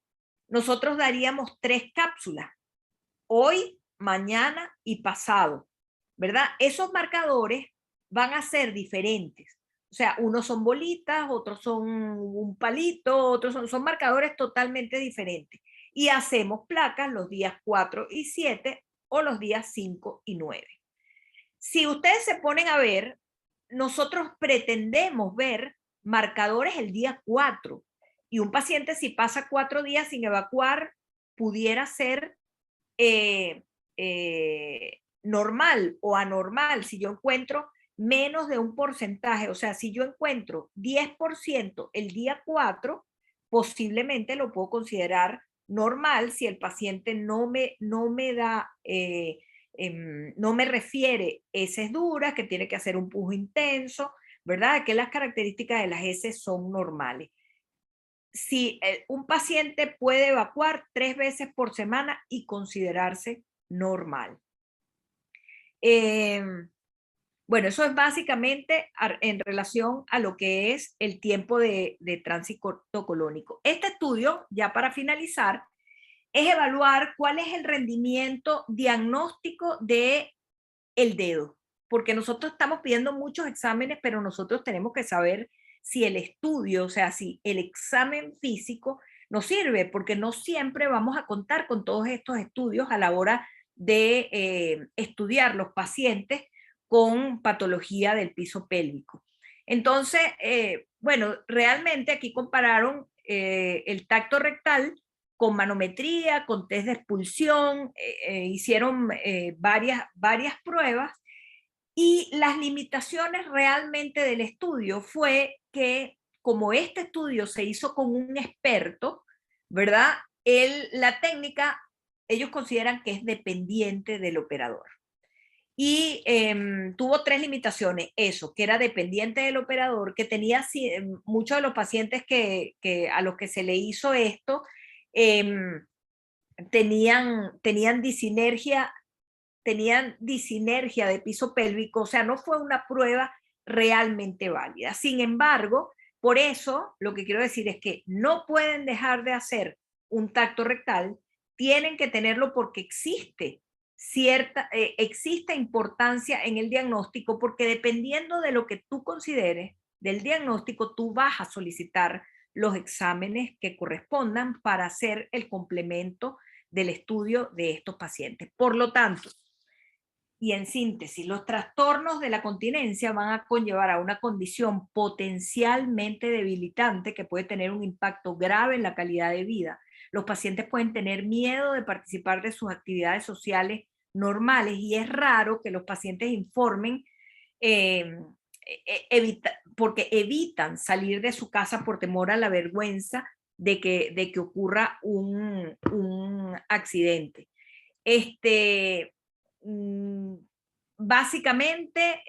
nosotros daríamos 3 cápsulas, hoy, mañana y pasado, ¿verdad? Esos marcadores van a ser diferentes. O sea, unos son bolitas, otros son un palito, otros son marcadores totalmente diferentes. Y hacemos placas los días 4 y 7 o los días 5 y 9. Si ustedes se ponen a ver, nosotros pretendemos ver marcadores el día 4, y un paciente, si pasa 4 días sin evacuar, pudiera ser normal o anormal, si yo encuentro menos de un porcentaje, o sea, si yo encuentro 10% el día 4, posiblemente lo puedo considerar normal si el paciente no me da, no me refiere heces duras, que tiene que hacer un pujo intenso, ¿verdad? Que las características de las heces son normales. Si un paciente puede evacuar 3 veces por semana y considerarse normal. Bueno, eso es básicamente en relación a lo que es el tiempo de tránsito colónico. Este estudio, ya para finalizar, es evaluar cuál es el rendimiento diagnóstico de el dedo, porque nosotros estamos pidiendo muchos exámenes, pero nosotros tenemos que saber si el estudio, o sea, si el examen físico nos sirve, porque no siempre vamos a contar con todos estos estudios a la hora de estudiar los pacientes con patología del piso pélvico. Entonces, bueno, realmente aquí compararon el tacto rectal con manometría, con test de expulsión, hicieron varias pruebas, y las limitaciones realmente del estudio fue que, como este estudio se hizo con un experto, ¿verdad? La técnica, ellos consideran que es dependiente del operador. Y tuvo 3 limitaciones. Eso, que era dependiente del operador, que tenía muchos de los pacientes a los que se le hizo esto, tenían disinergia de piso pélvico, o sea, no fue una prueba realmente válida. Sin embargo, por eso lo que quiero decir es que no pueden dejar de hacer un tacto rectal, tienen que tenerlo porque existe importancia en el diagnóstico, porque dependiendo de lo que tú consideres del diagnóstico, tú vas a solicitar los exámenes que correspondan para hacer el complemento del estudio de estos pacientes. Por lo tanto, y en síntesis, los trastornos de la continencia van a conllevar a una condición potencialmente debilitante que puede tener un impacto grave en la calidad de vida. Los pacientes pueden tener miedo de participar de sus actividades sociales normales, y es raro que los pacientes informen porque evitan salir de su casa por temor a la vergüenza de que ocurra un accidente. Básicamente,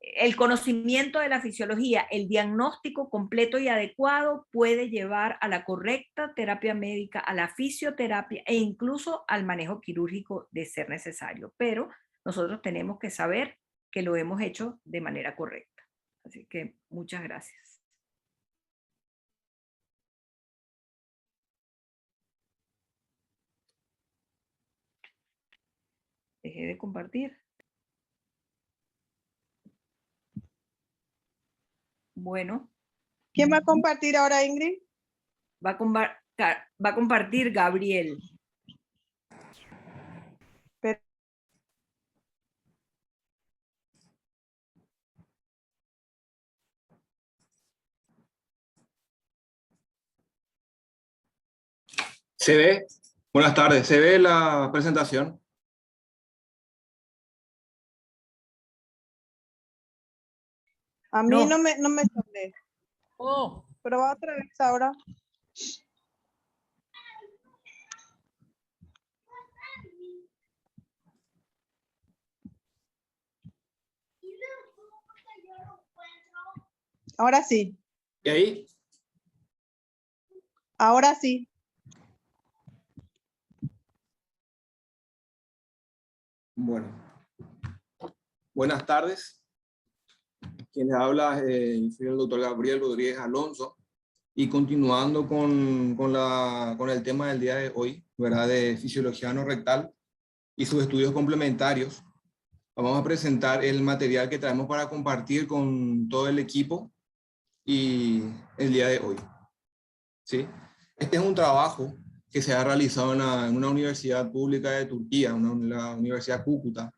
el conocimiento de la fisiología, el diagnóstico completo y adecuado puede llevar a la correcta terapia médica, a la fisioterapia e incluso al manejo quirúrgico de ser necesario. Pero nosotros tenemos que saber que lo hemos hecho de manera correcta. Así que muchas gracias. Dejé de compartir. Bueno. ¿Quién va a compartir ahora, Ingrid? Va a compartir Gabriel. ¿Se ve? Buenas tardes. ¿Se ve la presentación? A mí no me sale. Oh. Pero va otra vez ahora. Ahora sí. ¿Y ahí? Ahora sí. Bueno. Buenas tardes. Quien les habla soy el doctor Gabriel Rodríguez Alonso. Y continuando con el tema del día de hoy, ¿verdad? De fisiología anorrectal y sus estudios complementarios, vamos a presentar el material que traemos para compartir con todo el equipo y el día de hoy. ¿Sí? Este es un trabajo que se ha realizado en una universidad pública de Turquía, la Universidad Cúcuta,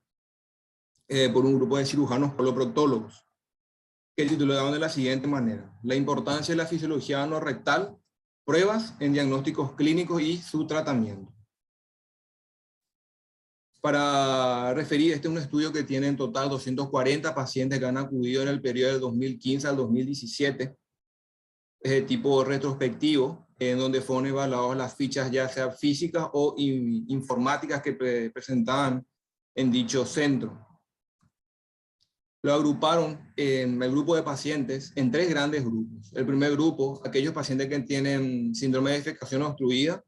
por un grupo de cirujanos coloproctólogos, que titularon de la siguiente manera: la importancia de la fisiología anorrectal, pruebas en diagnósticos clínicos y su tratamiento. Para referir, este es un estudio que tiene en total 240 pacientes que han acudido en el periodo del 2015 al 2017. Es de tipo retrospectivo, en donde fueron evaluadas las fichas ya sea físicas o informáticas que presentaban en dicho centro. Lo agruparon en el grupo de pacientes en 3 grandes grupos. El primer grupo, aquellos pacientes que tienen síndrome de defecación obstruida.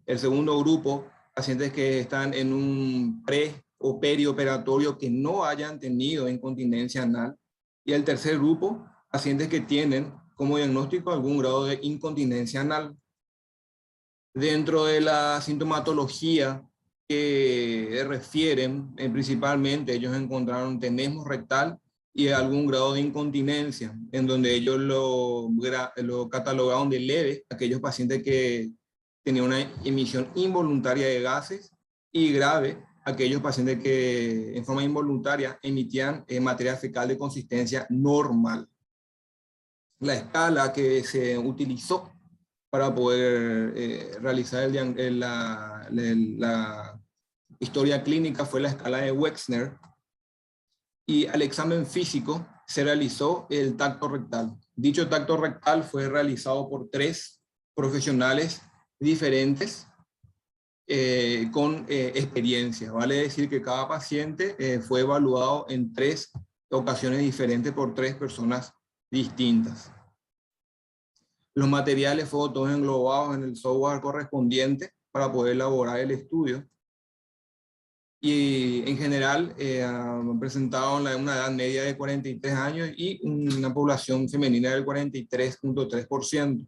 El segundo grupo, pacientes que están en un pre o perioperatorio que no hayan tenido incontinencia anal. Y el tercer grupo, pacientes que tienen como diagnóstico algún grado de incontinencia anal. Dentro de la sintomatología que refieren, principalmente ellos encontraron tenesmo rectal y algún grado de incontinencia, en donde ellos lo catalogaron de leve, aquellos pacientes que tenían una emisión involuntaria de gases, y grave, aquellos pacientes que en forma involuntaria emitían materia fecal de consistencia normal. La escala que se utilizó para poder realizar la historia clínica fue la escala de Wexner, y al examen físico se realizó el tacto rectal. Dicho tacto rectal fue realizado por 3 profesionales diferentes con experiencia. Vale decir que cada paciente fue evaluado en 3 ocasiones diferentes por 3 personas distintas. Los materiales fueron todos englobados en el software correspondiente para poder elaborar el estudio. Y en general presentaron una edad media de 43 años y una población femenina del 43.3%.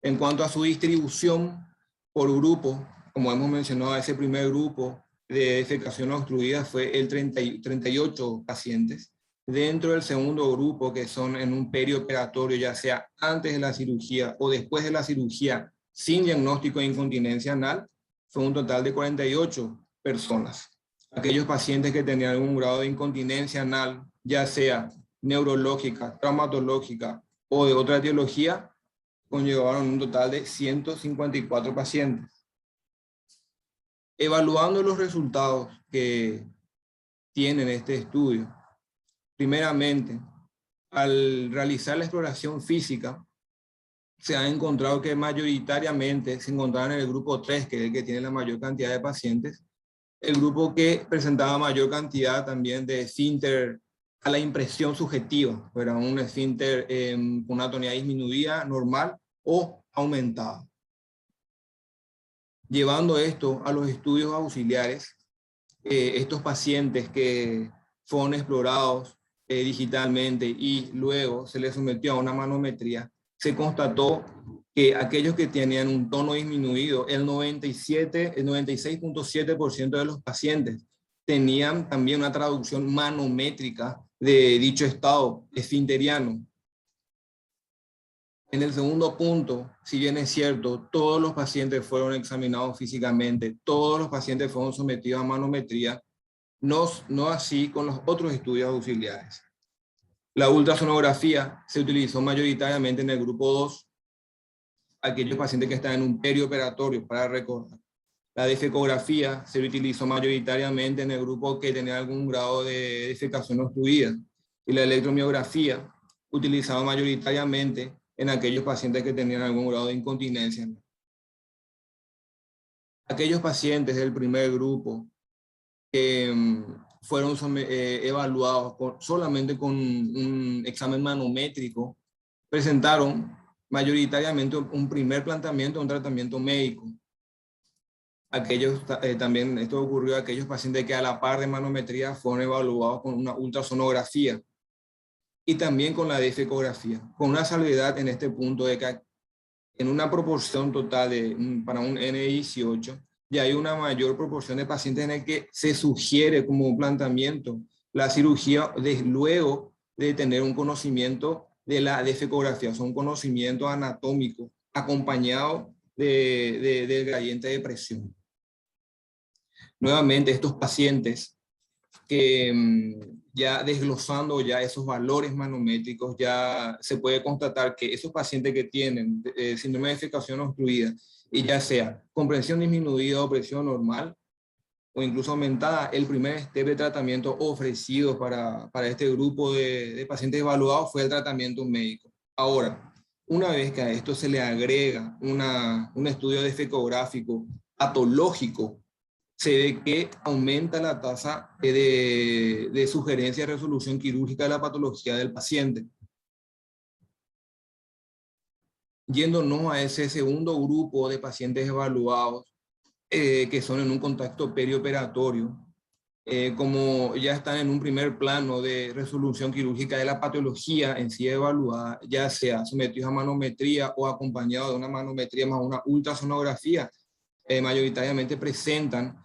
En cuanto a su distribución por grupo, como hemos mencionado, ese primer grupo de defecación obstruida fue el 38 pacientes. Dentro del segundo grupo, que son en un perioperatorio, ya sea antes de la cirugía o después de la cirugía, sin diagnóstico de incontinencia anal, fue un total de 48 personas. Aquellos pacientes que tenían algún grado de incontinencia anal, ya sea neurológica, traumatológica o de otra etiología, conllevaron un total de 154 pacientes. Evaluando los resultados que tienen este estudio, primeramente, al realizar la exploración física, se ha encontrado que mayoritariamente se encontraban en el grupo 3, que es el que tiene la mayor cantidad de pacientes, el grupo que presentaba mayor cantidad también de esfínter a la impresión subjetiva, era un esfínter con una tonalidad disminuida, normal o aumentada. Llevando esto a los estudios auxiliares, estos pacientes que fueron explorados digitalmente y luego se les sometió a una manometría, se constató que aquellos que tenían un tono disminuido, el 96.7% de los pacientes tenían también una traducción manométrica de dicho estado esfinteriano. En el segundo punto, si bien es cierto, todos los pacientes fueron examinados físicamente, todos los pacientes fueron sometidos a manometría, no así con los otros estudios auxiliares. La ultrasonografía se utilizó mayoritariamente en el grupo 2, aquellos pacientes que están en un perioperatorio, para recordar. La defecografía se utilizó mayoritariamente en el grupo que tenía algún grado de defecación obstruida. Y la electromiografía utilizada mayoritariamente en aquellos pacientes que tenían algún grado de incontinencia. Aquellos pacientes del primer grupo que fueron evaluados solamente con un examen manométrico, presentaron mayoritariamente un primer planteamiento, un tratamiento médico. También esto ocurrió a aquellos pacientes que a la par de manometría fueron evaluados con una ultrasonografía y también con la defecografía, con una salvedad en este punto de que en una proporción total para un N18, ya hay una mayor proporción de pacientes en el que se sugiere como un planteamiento la cirugía luego de tener un conocimiento de la defecografía, o sea, un conocimiento anatómico acompañado del gradiente de presión. Nuevamente, estos pacientes que ya desglosando ya esos valores manométricos, ya se puede constatar que esos pacientes que tienen síndrome de defecación obstruida, y ya sea con presión disminuida o presión normal, o incluso aumentada el primer step de tratamiento ofrecido para este grupo de pacientes evaluados fue el tratamiento médico. Ahora, una vez que a esto se le agrega un estudio defecográfico patológico, se ve que aumenta la tasa de sugerencia y resolución quirúrgica de la patología del paciente. Yéndonos a ese segundo grupo de pacientes evaluados, que son en un contexto perioperatorio, como ya están en un primer plano de resolución quirúrgica de la patología en sí evaluada, ya sea sometidos a manometría o acompañados de una manometría más una ultrasonografía, mayoritariamente presentan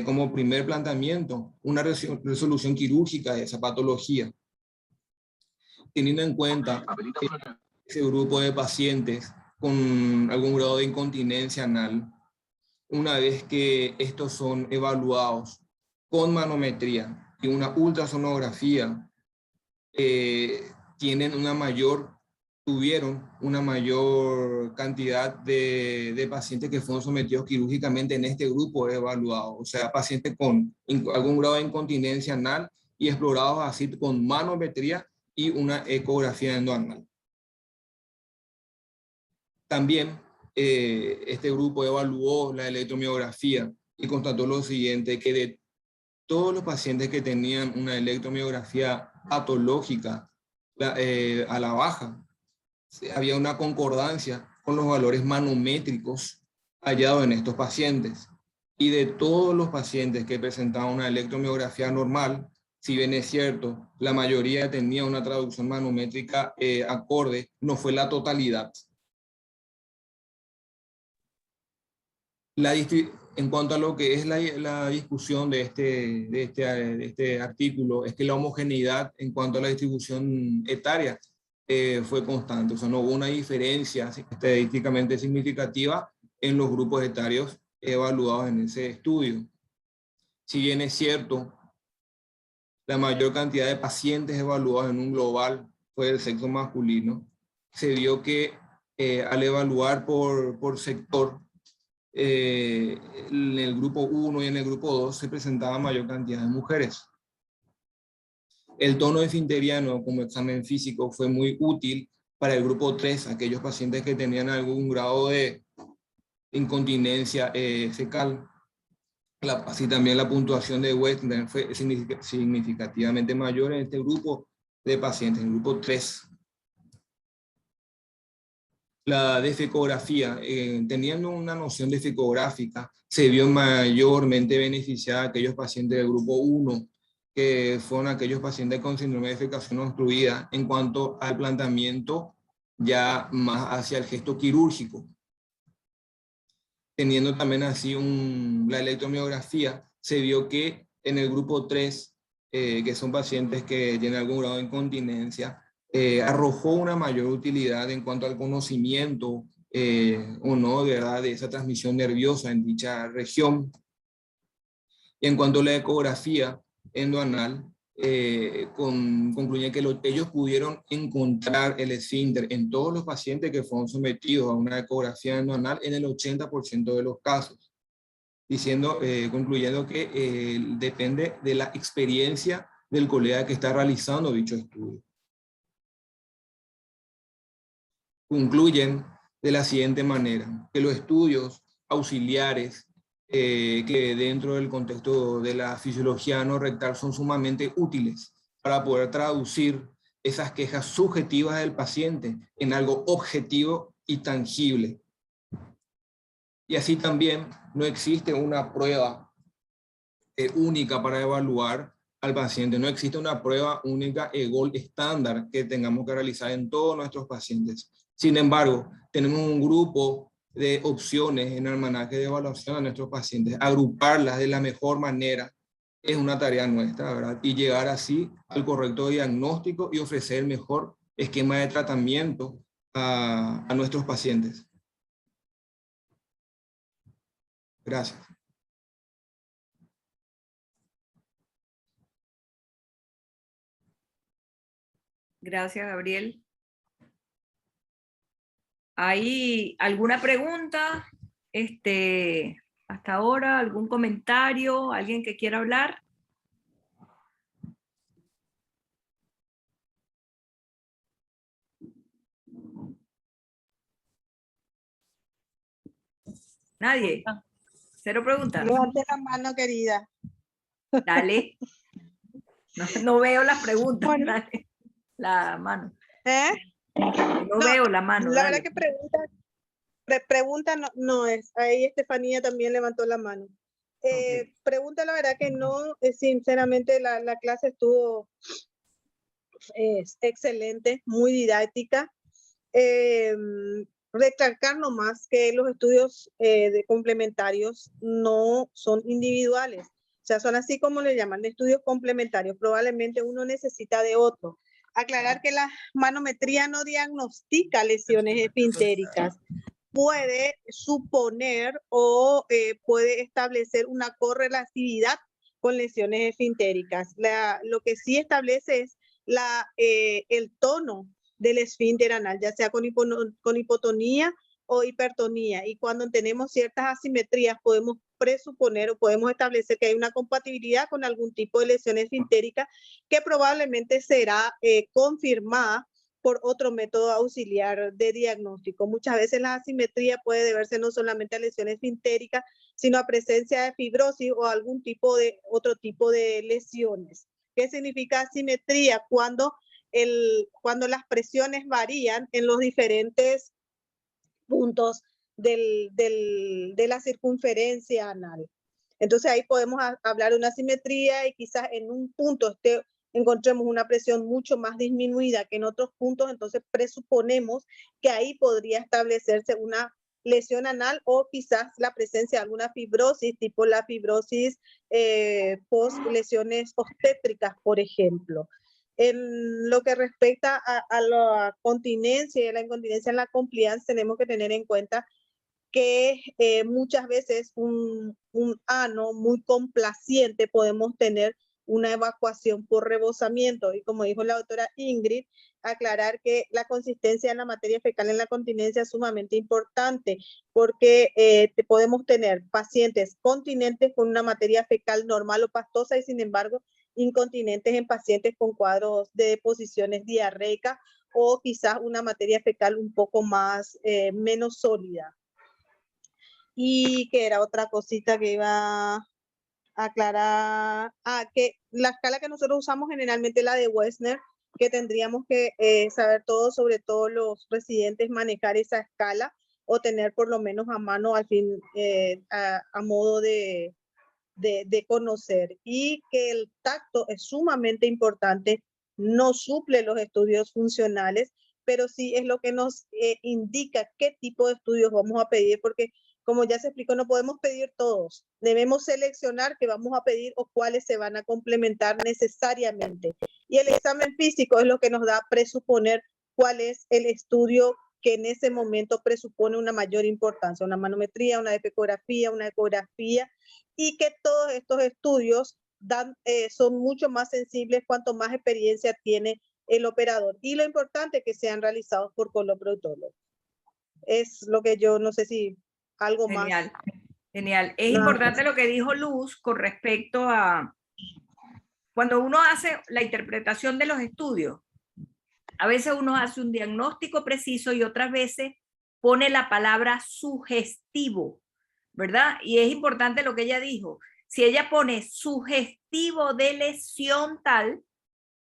como primer planteamiento una resolución quirúrgica de esa patología. Teniendo en cuenta ese grupo de pacientes con algún grado de incontinencia anal, una vez que estos son evaluados con manometría y una ultrasonografía, tuvieron una mayor cantidad de pacientes que fueron sometidos quirúrgicamente en este grupo evaluado, o sea, pacientes con algún grado de incontinencia anal y explorados así con manometría y una ecografía endoanal. También este grupo evaluó la electromiografía y constató lo siguiente, que de todos los pacientes que tenían una electromiografía patológica a la baja, había una concordancia con los valores manométricos hallados en estos pacientes. Y de todos los pacientes que presentaban una electromiografía normal, si bien es cierto, la mayoría tenía una traducción manométrica acorde, no fue la totalidad. En cuanto a lo que es la discusión de este artículo, es que la homogeneidad en cuanto a la distribución etaria fue constante. O sea, no hubo una diferencia estadísticamente significativa en los grupos etarios evaluados en ese estudio. Si bien es cierto, la mayor cantidad de pacientes evaluados en un global fue del sexo masculino, se vio que al evaluar por sector, en el grupo 1 y en el grupo 2 se presentaba mayor cantidad de mujeres. El tono esfinteriano como examen físico fue muy útil para el grupo 3, aquellos pacientes que tenían algún grado de incontinencia fecal. Así también la puntuación de Western fue significativamente mayor en este grupo de pacientes, en el grupo 3. La defecografía, teniendo una noción defecográfica, se vio mayormente beneficiada a aquellos pacientes del grupo 1, que fueron aquellos pacientes con síndrome de defecación obstruida en cuanto al planteamiento ya más hacia el gesto quirúrgico. Teniendo también así la electromiografía, se vio que en el grupo 3, que son pacientes que tienen algún grado de incontinencia, arrojó una mayor utilidad en cuanto al conocimiento o no, ¿verdad?, de esa transmisión nerviosa en dicha región. Y en cuanto a la ecografía endoanal, concluye que ellos pudieron encontrar el esfínter en todos los pacientes que fueron sometidos a una ecografía endoanal en el 80% de los casos, concluyendo que depende de la experiencia del colega que está realizando dicho estudio. Concluyen de la siguiente manera, que los estudios auxiliares que dentro del contexto de la fisiología anorrectal son sumamente útiles para poder traducir esas quejas subjetivas del paciente en algo objetivo y tangible. Y así también no existe una prueba única para evaluar al paciente, no existe una prueba única gold estándar que tengamos que realizar en todos nuestros pacientes. Sin embargo, tenemos un grupo de opciones en el almanaque de evaluación a nuestros pacientes. Agruparlas de la mejor manera es una tarea nuestra, ¿verdad? Y llegar así al correcto diagnóstico y ofrecer el mejor esquema de tratamiento a nuestros pacientes. Gracias. Gracias, Gabriel. ¿Hay alguna pregunta hasta ahora? ¿Algún comentario? ¿Alguien que quiera hablar? Nadie. Cero preguntas. Levante la mano, querida. Dale. No veo las preguntas. Bueno. Dale. La mano. No, Veo la mano. La dale. verdad que pregunta no es. Ahí Estefanía también levantó la mano. Okay. Pregunta, la verdad que no. Sinceramente, la clase estuvo excelente, muy didáctica. Recalcar nomás que los estudios de complementarios no son individuales, o sea, son así como le llaman, de estudios complementarios. Probablemente uno necesita de otro. Aclarar que la manometría no diagnostica lesiones esfintéricas, puede suponer o puede establecer una correlatividad con lesiones esfintéricas. Lo que sí establece es el tono del esfínter anal, ya sea con hipotonía o hipertonía. Y cuando tenemos ciertas asimetrías, podemos presuponer o podemos establecer que hay una compatibilidad con algún tipo de lesión esfintérica que probablemente será confirmada por otro método auxiliar de diagnóstico. Muchas veces la asimetría puede deberse no solamente a lesiones esfintéricas, sino a presencia de fibrosis o algún tipo de otro tipo de lesiones. ¿Qué significa asimetría? Cuando las presiones varían en los diferentes puntos de la circunferencia anal. Entonces ahí podemos hablar de una asimetría y quizás en un punto encontremos una presión mucho más disminuida que en otros puntos, entonces presuponemos que ahí podría establecerse una lesión anal o quizás la presencia de alguna fibrosis, tipo la fibrosis post lesiones obstétricas, por ejemplo. En lo que respecta a la continencia y la incontinencia en la compliance, tenemos que tener en cuenta que muchas veces un ano muy complaciente podemos tener una evacuación por rebosamiento. Y como dijo la doctora Ingrid, aclarar que la consistencia en la materia fecal en la continencia es sumamente importante, porque podemos tener pacientes continentes con una materia fecal normal o pastosa y sin embargo incontinentes en pacientes con cuadros de deposiciones diarreicas o quizás una materia fecal un poco más, menos sólida. Y que era otra cosita que iba a aclarar, que la escala que nosotros usamos generalmente la de Wessner, que tendríamos que saber todo, sobre todo los residentes, manejar esa escala o tener por lo menos a mano al fin, a modo de conocer. Y que el tacto es sumamente importante, no suple los estudios funcionales, pero sí es lo que nos indica qué tipo de estudios vamos a pedir, porque como ya se explicó, no podemos pedir todos. Debemos seleccionar qué vamos a pedir o cuáles se van a complementar necesariamente. Y el examen físico es lo que nos da a presuponer cuál es el estudio que en ese momento presupone una mayor importancia, una manometría, una ecografía, y que todos estos estudios son mucho más sensibles cuanto más experiencia tiene el operador. Y lo importante es que sean realizados por coloproctólogos. Es lo que yo no sé si algo Genial, más. genial. Es importante lo que dijo Luz con respecto a cuando uno hace la interpretación de los estudios. A veces uno hace un diagnóstico preciso y otras veces pone la palabra sugestivo, ¿verdad? Y es importante lo que ella dijo. Si ella pone sugestivo de lesión tal,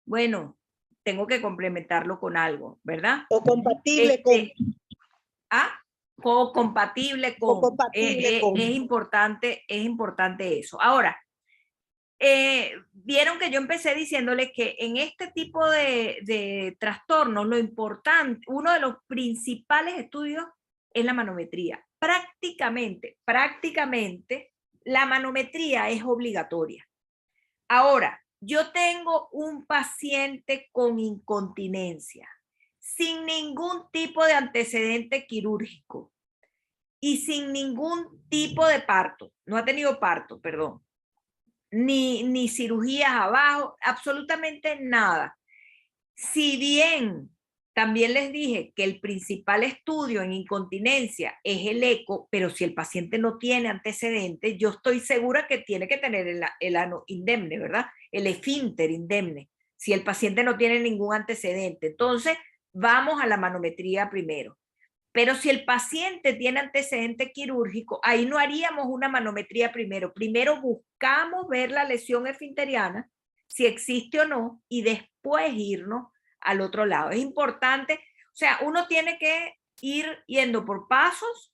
bueno, tengo que complementarlo con algo, ¿verdad? O compatible con. O compatible con. O compatible con. Es importante eso. Ahora, vieron que yo empecé diciéndoles que en este tipo de trastornos lo importante, uno de los principales estudios es la manometría. Prácticamente, la manometría es obligatoria. Ahora, yo tengo un paciente con incontinencia, sin ningún tipo de antecedente quirúrgico y sin ningún tipo de parto, no ha tenido parto, perdón. Ni cirugías abajo, absolutamente nada. Si bien también les dije que el principal estudio en incontinencia es el eco, pero si el paciente no tiene antecedentes, yo estoy segura que tiene que tener el ano indemne, ¿verdad? El esfínter indemne, si el paciente no tiene ningún antecedente. Entonces, vamos a la manometría primero. Pero si el paciente tiene antecedente quirúrgico, ahí no haríamos una manometría primero. Primero buscamos ver la lesión esfinteriana, si existe o no, y después irnos al otro lado. Es importante, o sea, uno tiene que ir yendo por pasos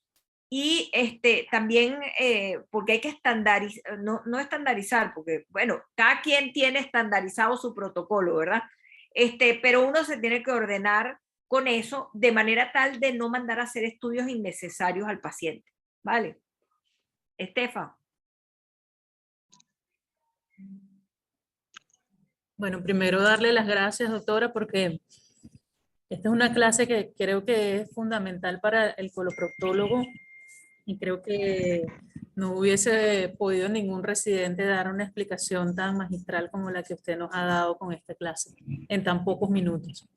y también, porque hay que estandarizar, no estandarizar, porque, bueno, cada quien tiene estandarizado su protocolo, ¿verdad? Pero uno se tiene que ordenar con eso de manera tal de no mandar a hacer estudios innecesarios al paciente, ¿vale? Estefa. Bueno, primero darle las gracias, doctora, porque esta es una clase que creo que es fundamental para el coloproctólogo y creo que no hubiese podido ningún residente dar una explicación tan magistral como la que usted nos ha dado con esta clase en tan pocos minutos.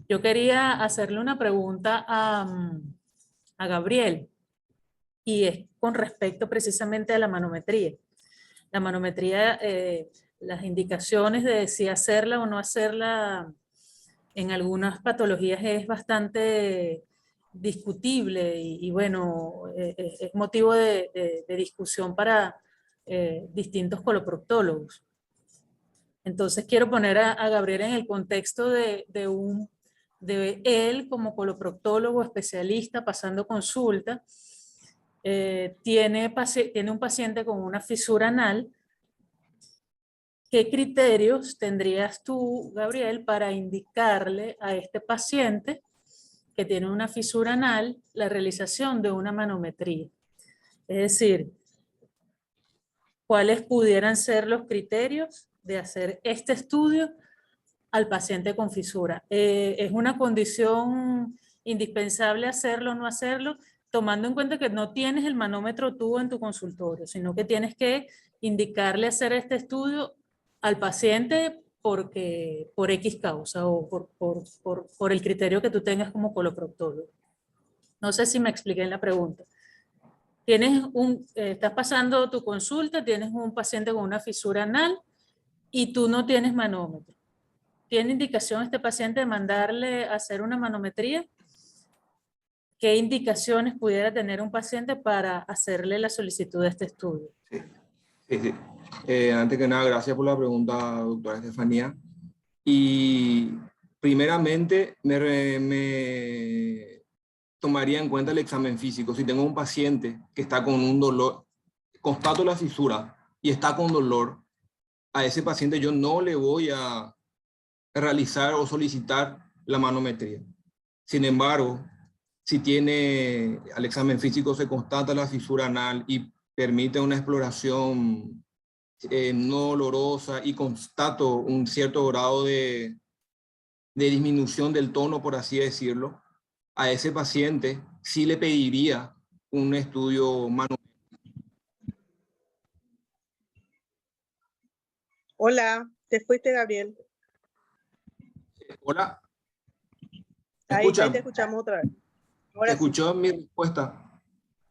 Yo quería hacerle una pregunta a Gabriel y es con respecto precisamente a la manometría. La manometría, las indicaciones de si hacerla o no hacerla en algunas patologías es bastante discutible y bueno, es motivo de discusión para distintos coloproctólogos. Entonces quiero poner a Gabriel en el contexto de él como coloproctólogo especialista pasando consulta. Tiene un paciente con una fisura anal. ¿Qué criterios tendrías tú, Gabriel, para indicarle a este paciente que tiene una fisura anal la realización de una manometría? Es decir, ¿cuáles pudieran ser los criterios de hacer este estudio al paciente con fisura? ¿Es una condición indispensable hacerlo o no hacerlo? Tomando en cuenta que no tienes el manómetro tú en tu consultorio, sino que tienes que indicarle hacer este estudio al paciente por X causa o por el criterio que tú tengas como coloproctólogo. No sé si me expliqué en la pregunta. Estás pasando tu consulta, tienes un paciente con una fisura anal y tú no tienes manómetro. ¿Tiene indicación este paciente de mandarle a hacer una manometría? ¿Qué indicaciones pudiera tener un paciente para hacerle la solicitud de este estudio? Sí. Antes que nada, gracias por la pregunta, doctora Estefanía. Y primeramente me tomaría en cuenta el examen físico. Si tengo un paciente que está con un dolor, constato la fisura y está con dolor, a ese paciente yo no le voy a realizar o solicitar la manometría. Sin embargo, si tiene al examen físico se constata la fisura anal y permite una exploración no dolorosa y constato un cierto grado de disminución del tono, por así decirlo, a ese paciente sí le pediría un estudio manométrico. Hola, te fuiste, Gabriel. Hola. Ahí te escuchamos otra vez. ¿Se escuchó mi respuesta?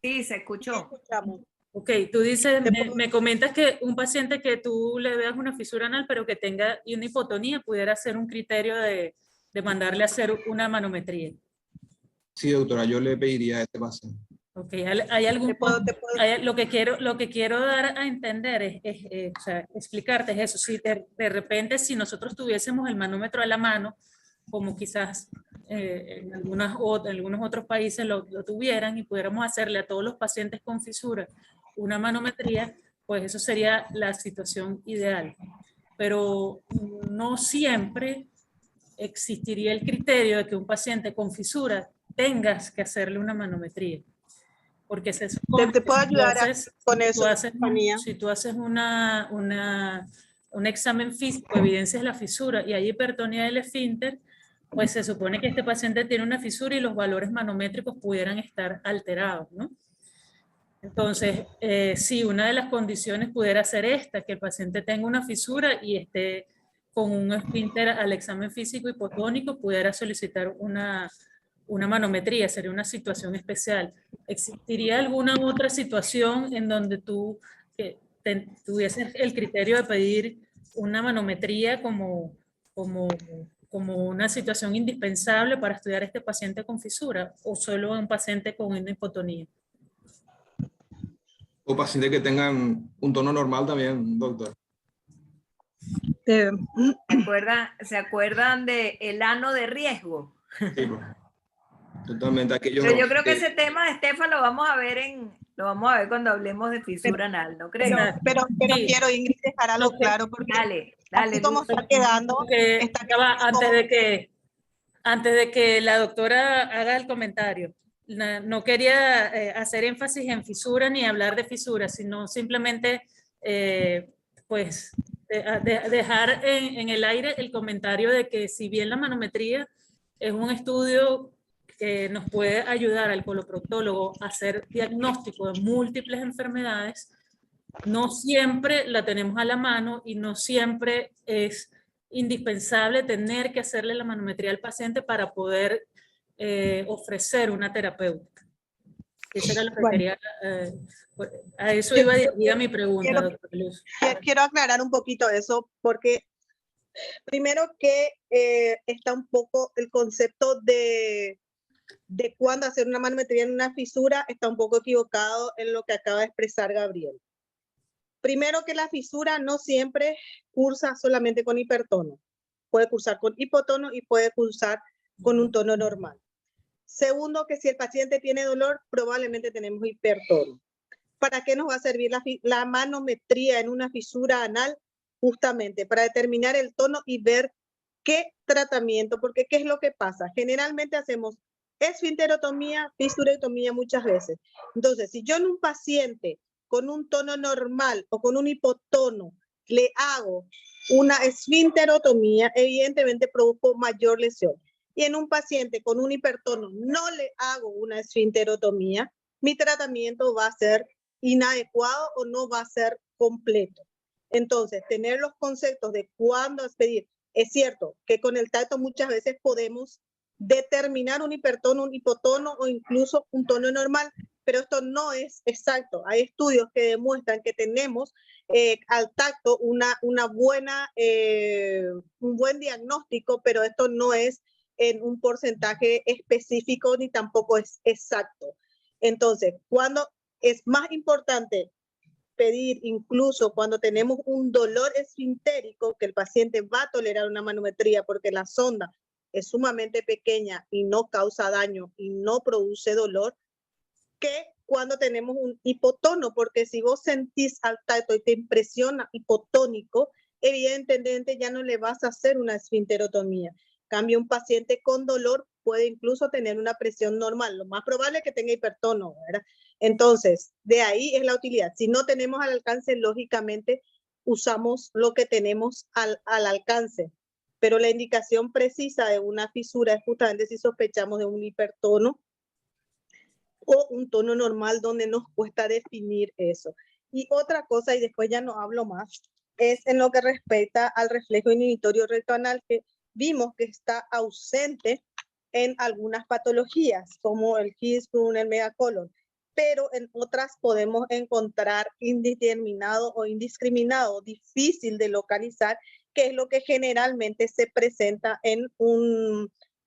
Sí, se escuchó. Sí, escuchamos. Ok, tú dices, me comentas que un paciente que tú le veas una fisura anal, pero que tenga una hipotonía, pudiera ser un criterio de mandarle a hacer una manometría. Sí, doctora, yo le pediría a este paciente. Ok, ¿hay algún lo que quiero dar a entender o sea, explicarte es eso. Si de repente, si nosotros tuviésemos el manómetro a la mano, como quizás en algunos otros países lo tuvieran y pudiéramos hacerle a todos los pacientes con fisura una manometría, pues eso sería la situación ideal. Pero no siempre existiría el criterio de que un paciente con fisura tengas que hacerle una manometría. Porque se supone te puedo ayudar con eso, si tú haces un examen físico, evidencias la fisura y hay hipertonía del esfínter, pues se supone que este paciente tiene una fisura y los valores manométricos pudieran estar alterados, ¿no? Entonces, sí, una de las condiciones pudiera ser esta, que el paciente tenga una fisura y esté con un esfínter al examen físico hipotónico pudiera solicitar una manometría, sería una situación especial. ¿Existiría alguna otra situación en donde tú tuvieses el criterio de pedir una manometría como una situación indispensable para estudiar a este paciente con fisura, o solo a un paciente con una hipotonía? O pacientes que tengan un tono normal también, doctor. ¿Se acuerdan de el ano de riesgo? Sí, pues. Totalmente. Aquello, Pero yo creo que ese tema, Estefan, lo vamos a ver cuando hablemos de fisura anal, ¿no crees? Pero Sí. quiero, Ingrid, dejar algo claro, porque Dale, así como Luz. está quedando, antes de que la doctora haga el comentario, no quería hacer énfasis en fisura ni hablar de fisura, sino simplemente pues dejar en el aire el comentario de que si bien la manometría es un estudio que nos puede ayudar al coloproctólogo a hacer diagnóstico de múltiples enfermedades, no siempre la tenemos a la mano y no siempre es indispensable tener que hacerle la manometría al paciente para poder ofrecer una terapéutica. Eso era lo que quería, a eso iba dirigida mi pregunta, doctor Luz. Quiero aclarar un poquito eso, porque primero que está un poco el concepto de cuándo hacer una manometría en una fisura, está un poco equivocado en lo que acaba de expresar Gabriel. Primero que la fisura no siempre cursa solamente con hipertono. Puede cursar con hipotono y puede cursar con un tono normal. Segundo, que si el paciente tiene dolor, probablemente tenemos hipertono. ¿Para qué nos va a servir la manometría en una fisura anal? Justamente para determinar el tono y ver qué tratamiento, porque ¿qué es lo que pasa? Generalmente hacemos esfinterotomía, fisurectomía muchas veces. Entonces, si yo en un paciente con un tono normal o con un hipotono le hago una esfinterotomía, evidentemente produjo mayor lesión. Y en un paciente con un hipertono no le hago una esfinterotomía, mi tratamiento va a ser inadecuado o no va a ser completo. Entonces, tener los conceptos de cuándo expedir. Es cierto que con el tacto muchas veces podemos determinar un hipertono, un hipotono o incluso un tono normal, pero esto no es exacto. Hay estudios que demuestran que tenemos al tacto un buen diagnóstico, pero esto no es en un porcentaje específico ni tampoco es exacto. Entonces, cuando es más importante pedir, incluso cuando tenemos un dolor esfintérico, que el paciente va a tolerar una manometría porque la sonda es sumamente pequeña y no causa daño y no produce dolor, que cuando tenemos un hipotono, porque si vos sentís al tacto y te impresiona hipotónico, evidentemente ya no le vas a hacer una esfinterotomía. Cambio, un paciente con dolor puede incluso tener una presión normal. Lo más probable es que tenga hipertono, ¿verdad? Entonces, de ahí es la utilidad. Si no tenemos al alcance, lógicamente usamos lo que tenemos al alcance. Pero la indicación precisa de una fisura es justamente si sospechamos de un hipertono o un tono normal, donde nos cuesta definir eso. Y otra cosa, y después ya no hablo más, es en lo que respecta al reflejo inhibitorio rectoanal, que vimos que está ausente en algunas patologías, como el Hirschsprung, el megacolon, pero en otras podemos encontrar indeterminado o indiscriminado, difícil de localizar, que es lo que generalmente se presenta en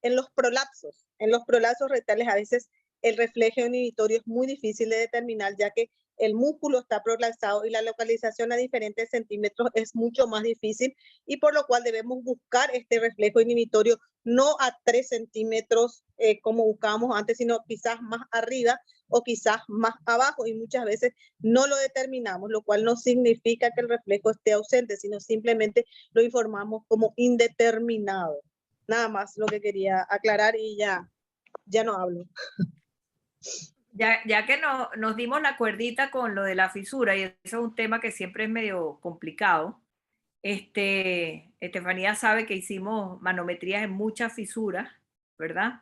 los prolapsos. En los prolapsos rectales a veces el reflejo inhibitorio es muy difícil de determinar, ya que el músculo está prolapsado y la localización a diferentes centímetros es mucho más difícil, y por lo cual debemos buscar este reflejo inhibitorio no a 3 centímetros como buscábamos antes, sino quizás más arriba o quizás más abajo, y muchas veces no lo determinamos, lo cual no significa que el reflejo esté ausente, sino simplemente lo informamos como indeterminado. Nada más lo que quería aclarar, y ya no hablo. Ya que nos dimos la cuerdita con lo de la fisura, y eso es un tema que siempre es medio complicado, Estefanía sabe que hicimos manometrías en muchas fisuras, ¿verdad?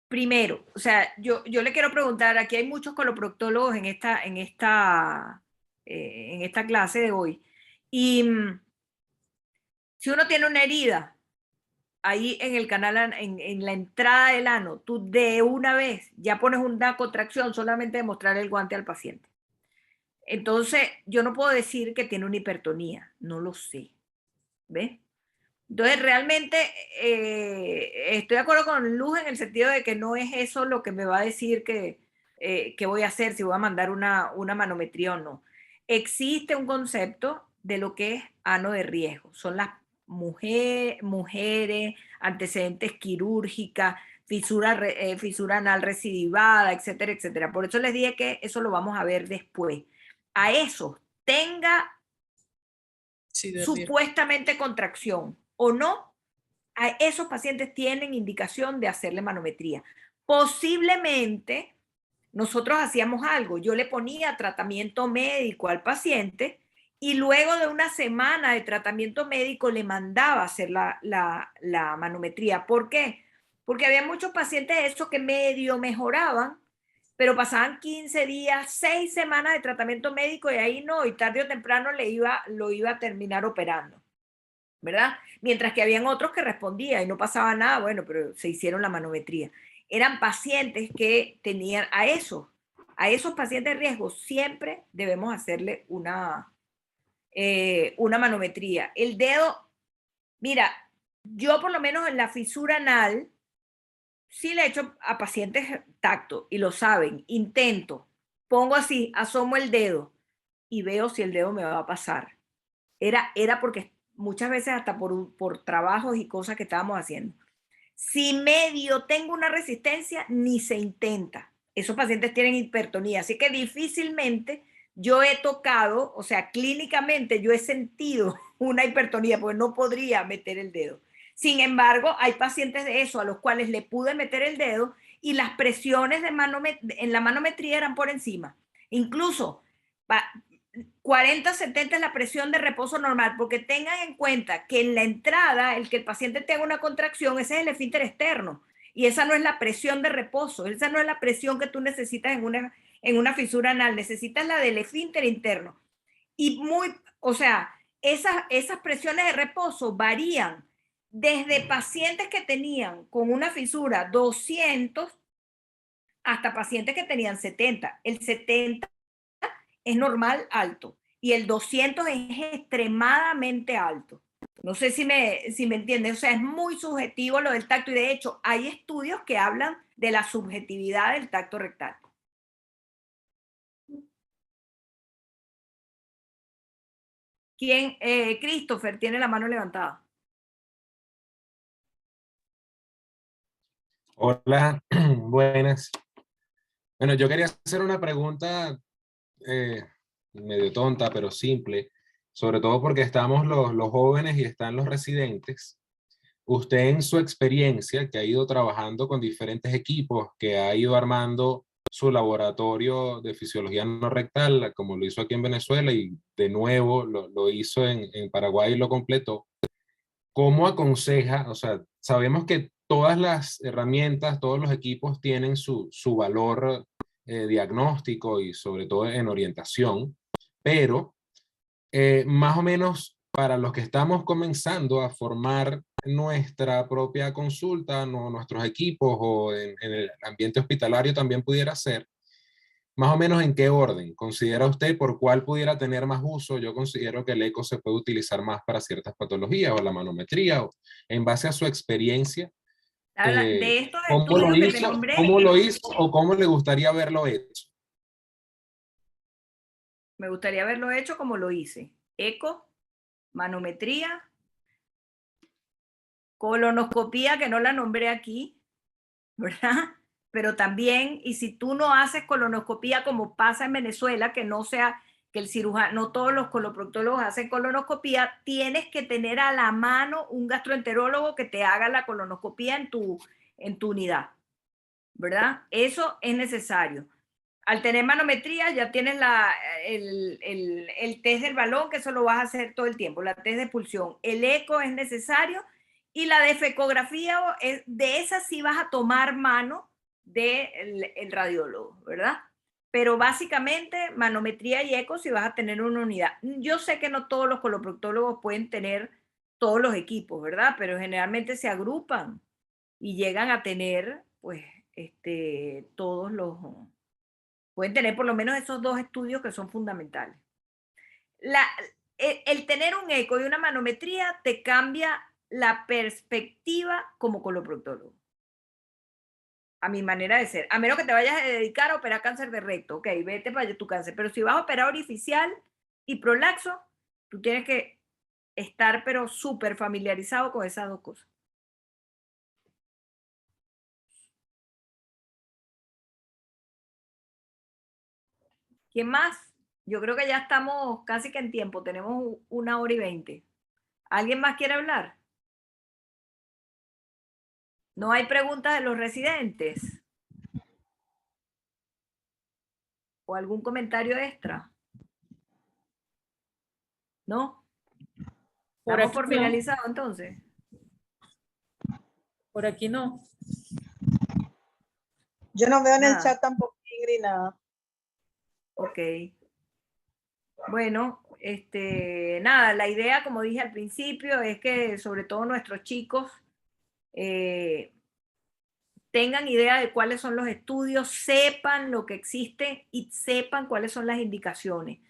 Primero, o sea, yo le quiero preguntar, aquí hay muchos coloproctólogos en esta clase de hoy, Y si uno tiene una herida ahí en el canal, en la entrada del ano, tú de una vez ya pones una contracción solamente de mostrar el guante al paciente. Entonces, yo no puedo decir que tiene una hipertonía, no lo sé. ¿Ves? Entonces, realmente estoy de acuerdo con Luz en el sentido de que no es eso lo que me va a decir que voy a hacer, si voy a mandar una manometría o no. Existe un concepto de lo que es ano de riesgo. Son las mujeres, antecedentes quirúrgicas, fisura anal recidivada, etcétera, etcétera. Por eso les dije que eso lo vamos a ver después. A eso tenga supuestamente contracción o no, a esos pacientes tienen indicación de hacerle manometría. Posiblemente nosotros hacíamos algo, yo le ponía tratamiento médico al paciente y luego de una semana de tratamiento médico le mandaba a hacer la manometría. ¿Por qué? Porque había muchos pacientes de esos que medio mejoraban, pero pasaban 15 días, 6 semanas de tratamiento médico y ahí no, y tarde o temprano lo iba a terminar operando, ¿verdad? Mientras que habían otros que respondían y no pasaba nada, bueno, pero se hicieron la manometría. Eran pacientes que tenían a esos pacientes de riesgo, siempre debemos hacerle una manometría. El dedo, mira, yo por lo menos en la fisura anal, sí le he hecho a pacientes tacto y lo saben, intento, pongo así, asomo el dedo y veo si el dedo me va a pasar. Era porque muchas veces hasta por trabajos y cosas que estábamos haciendo. Si medio tengo una resistencia, ni se intenta. Esos pacientes tienen hipertonía, así que difícilmente yo he tocado, o sea, clínicamente yo he sentido una hipertonía, porque no podría meter el dedo. Sin embargo, hay pacientes de eso a los cuales le pude meter el dedo y las presiones en la manometría eran por encima. Incluso 40-70 es la presión de reposo normal, porque tengan en cuenta que en la entrada, el que el paciente tenga una contracción, ese es el esfínter externo, y esa no es la presión de reposo, esa no es la presión que tú necesitas en una fisura anal, necesitas la del esfínter interno. Y o sea, esas presiones de reposo varían desde pacientes que tenían con una fisura 200 hasta pacientes que tenían 70. El 70 es normal alto y el 200 es extremadamente alto. No sé si me entiendes, o sea, es muy subjetivo lo del tacto y de hecho hay estudios que hablan de la subjetividad del tacto rectal. ¿Quién? Christopher tiene la mano levantada. Hola, buenas. Bueno, yo quería hacer una pregunta medio tonta, pero simple, sobre todo porque estamos los jóvenes y están los residentes. Usted en su experiencia, que ha ido trabajando con diferentes equipos, que ha ido armando su laboratorio de fisiología no rectal, como lo hizo aquí en Venezuela y de nuevo lo hizo en Paraguay y lo completó, ¿cómo aconseja? O sea, sabemos que todas las herramientas, todos los equipos tienen su valor diagnóstico y sobre todo en orientación, pero más o menos para los que estamos comenzando a formar nuestra propia consulta, nuestros equipos o en el ambiente hospitalario también pudiera ser, más o menos en qué orden considera usted por cuál pudiera tener más uso. Yo considero que el eco se puede utilizar más para ciertas patologías o la manometría o en base a su experiencia. De estos ¿Cómo lo estudios que te hizo? nombré, ¿Cómo lo hizo o cómo le gustaría haberlo hecho? me gustaría haberlo hecho como lo hice. Eco, manometría, colonoscopía, que no la nombré aquí, ¿verdad? Pero también, y si tú no haces colonoscopía como pasa en Venezuela, que no sea que el cirujano, no todos los coloproctólogos hacen colonoscopía, tienes que tener a la mano un gastroenterólogo que te haga la colonoscopía en tu unidad, ¿verdad? Eso es necesario. Al tener manometría ya tienes el test del balón, que eso lo vas a hacer todo el tiempo, la test de pulsión. El eco es necesario y la defecografía, de esa sí vas a tomar mano del radiólogo, ¿verdad? pero básicamente manometría y eco si vas a tener una unidad. Yo sé que no todos los coloproctólogos pueden tener todos los equipos, ¿verdad? Pero generalmente se agrupan y llegan a tener, pues, todos los... Pueden tener por lo menos esos 2 estudios que son fundamentales. El tener un eco y una manometría te cambia la perspectiva como coloproctólogo. A mi manera de ser. A menos que te vayas a dedicar a operar cáncer de recto. Ok, vete para tu cáncer. Pero si vas a operar orificial y prolaxo, tú tienes que estar pero súper familiarizado con esas 2 cosas. ¿Quién más? Yo creo que ya estamos casi que en tiempo. Tenemos 1 hora y 20. ¿Alguien más quiere hablar? ¿No hay preguntas de los residentes? ¿O algún comentario extra? ¿No? ¿Damos por finalizado entonces? Por aquí no. Yo no veo en el Nada. chat tampoco, Ingrid, nada. Ok. Bueno, nada, la idea, como dije al principio, es que sobre todo nuestros chicos tengan idea de cuáles son los estudios, sepan lo que existe y sepan cuáles son las indicaciones.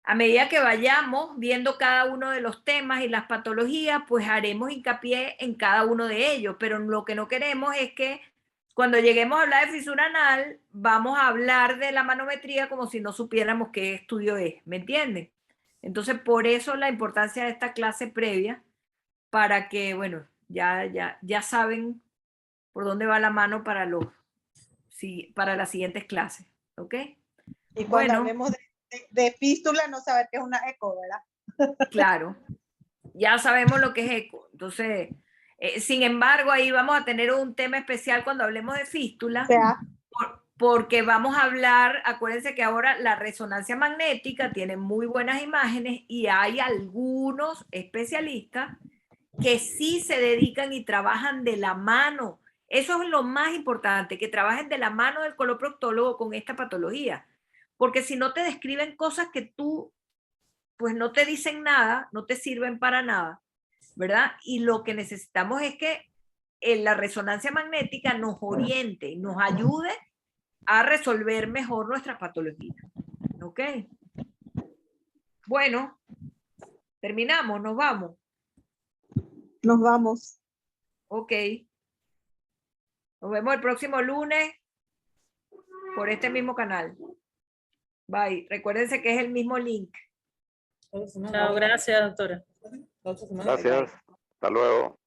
A medida que vayamos viendo cada uno de los temas y las patologías, pues haremos hincapié en cada uno de ellos, pero lo que no queremos es que cuando lleguemos a hablar de fisura anal, vamos a hablar de la manometría como si no supiéramos qué estudio es, ¿me entienden? Entonces, por eso la importancia de esta clase previa, para que, bueno, ya saben por dónde va la mano para las siguientes clases, ¿ok? Y cuando Bueno, hablemos de fístula, no saber qué es una eco, ¿verdad? claro, ya sabemos lo que es eco. Entonces, sin embargo, ahí vamos a tener un tema especial cuando hablemos de fístula, porque vamos a hablar, acuérdense que ahora la resonancia magnética tiene muy buenas imágenes y hay algunos especialistas que sí se dedican y trabajan de la mano. Eso es lo más importante, que trabajen de la mano del coloproctólogo con esta patología, porque si no te describen cosas que tú, pues no te dicen nada, no te sirven para nada, ¿verdad? Y lo que necesitamos es que la resonancia magnética nos oriente, nos ayude a resolver mejor nuestras patologías. ¿Ok? Bueno, terminamos, nos vamos. Nos vamos. Ok. Nos vemos el próximo lunes por este mismo canal. Bye. Recuérdense que es el mismo link. Chao, gracias, doctora. Gracias. Hasta luego.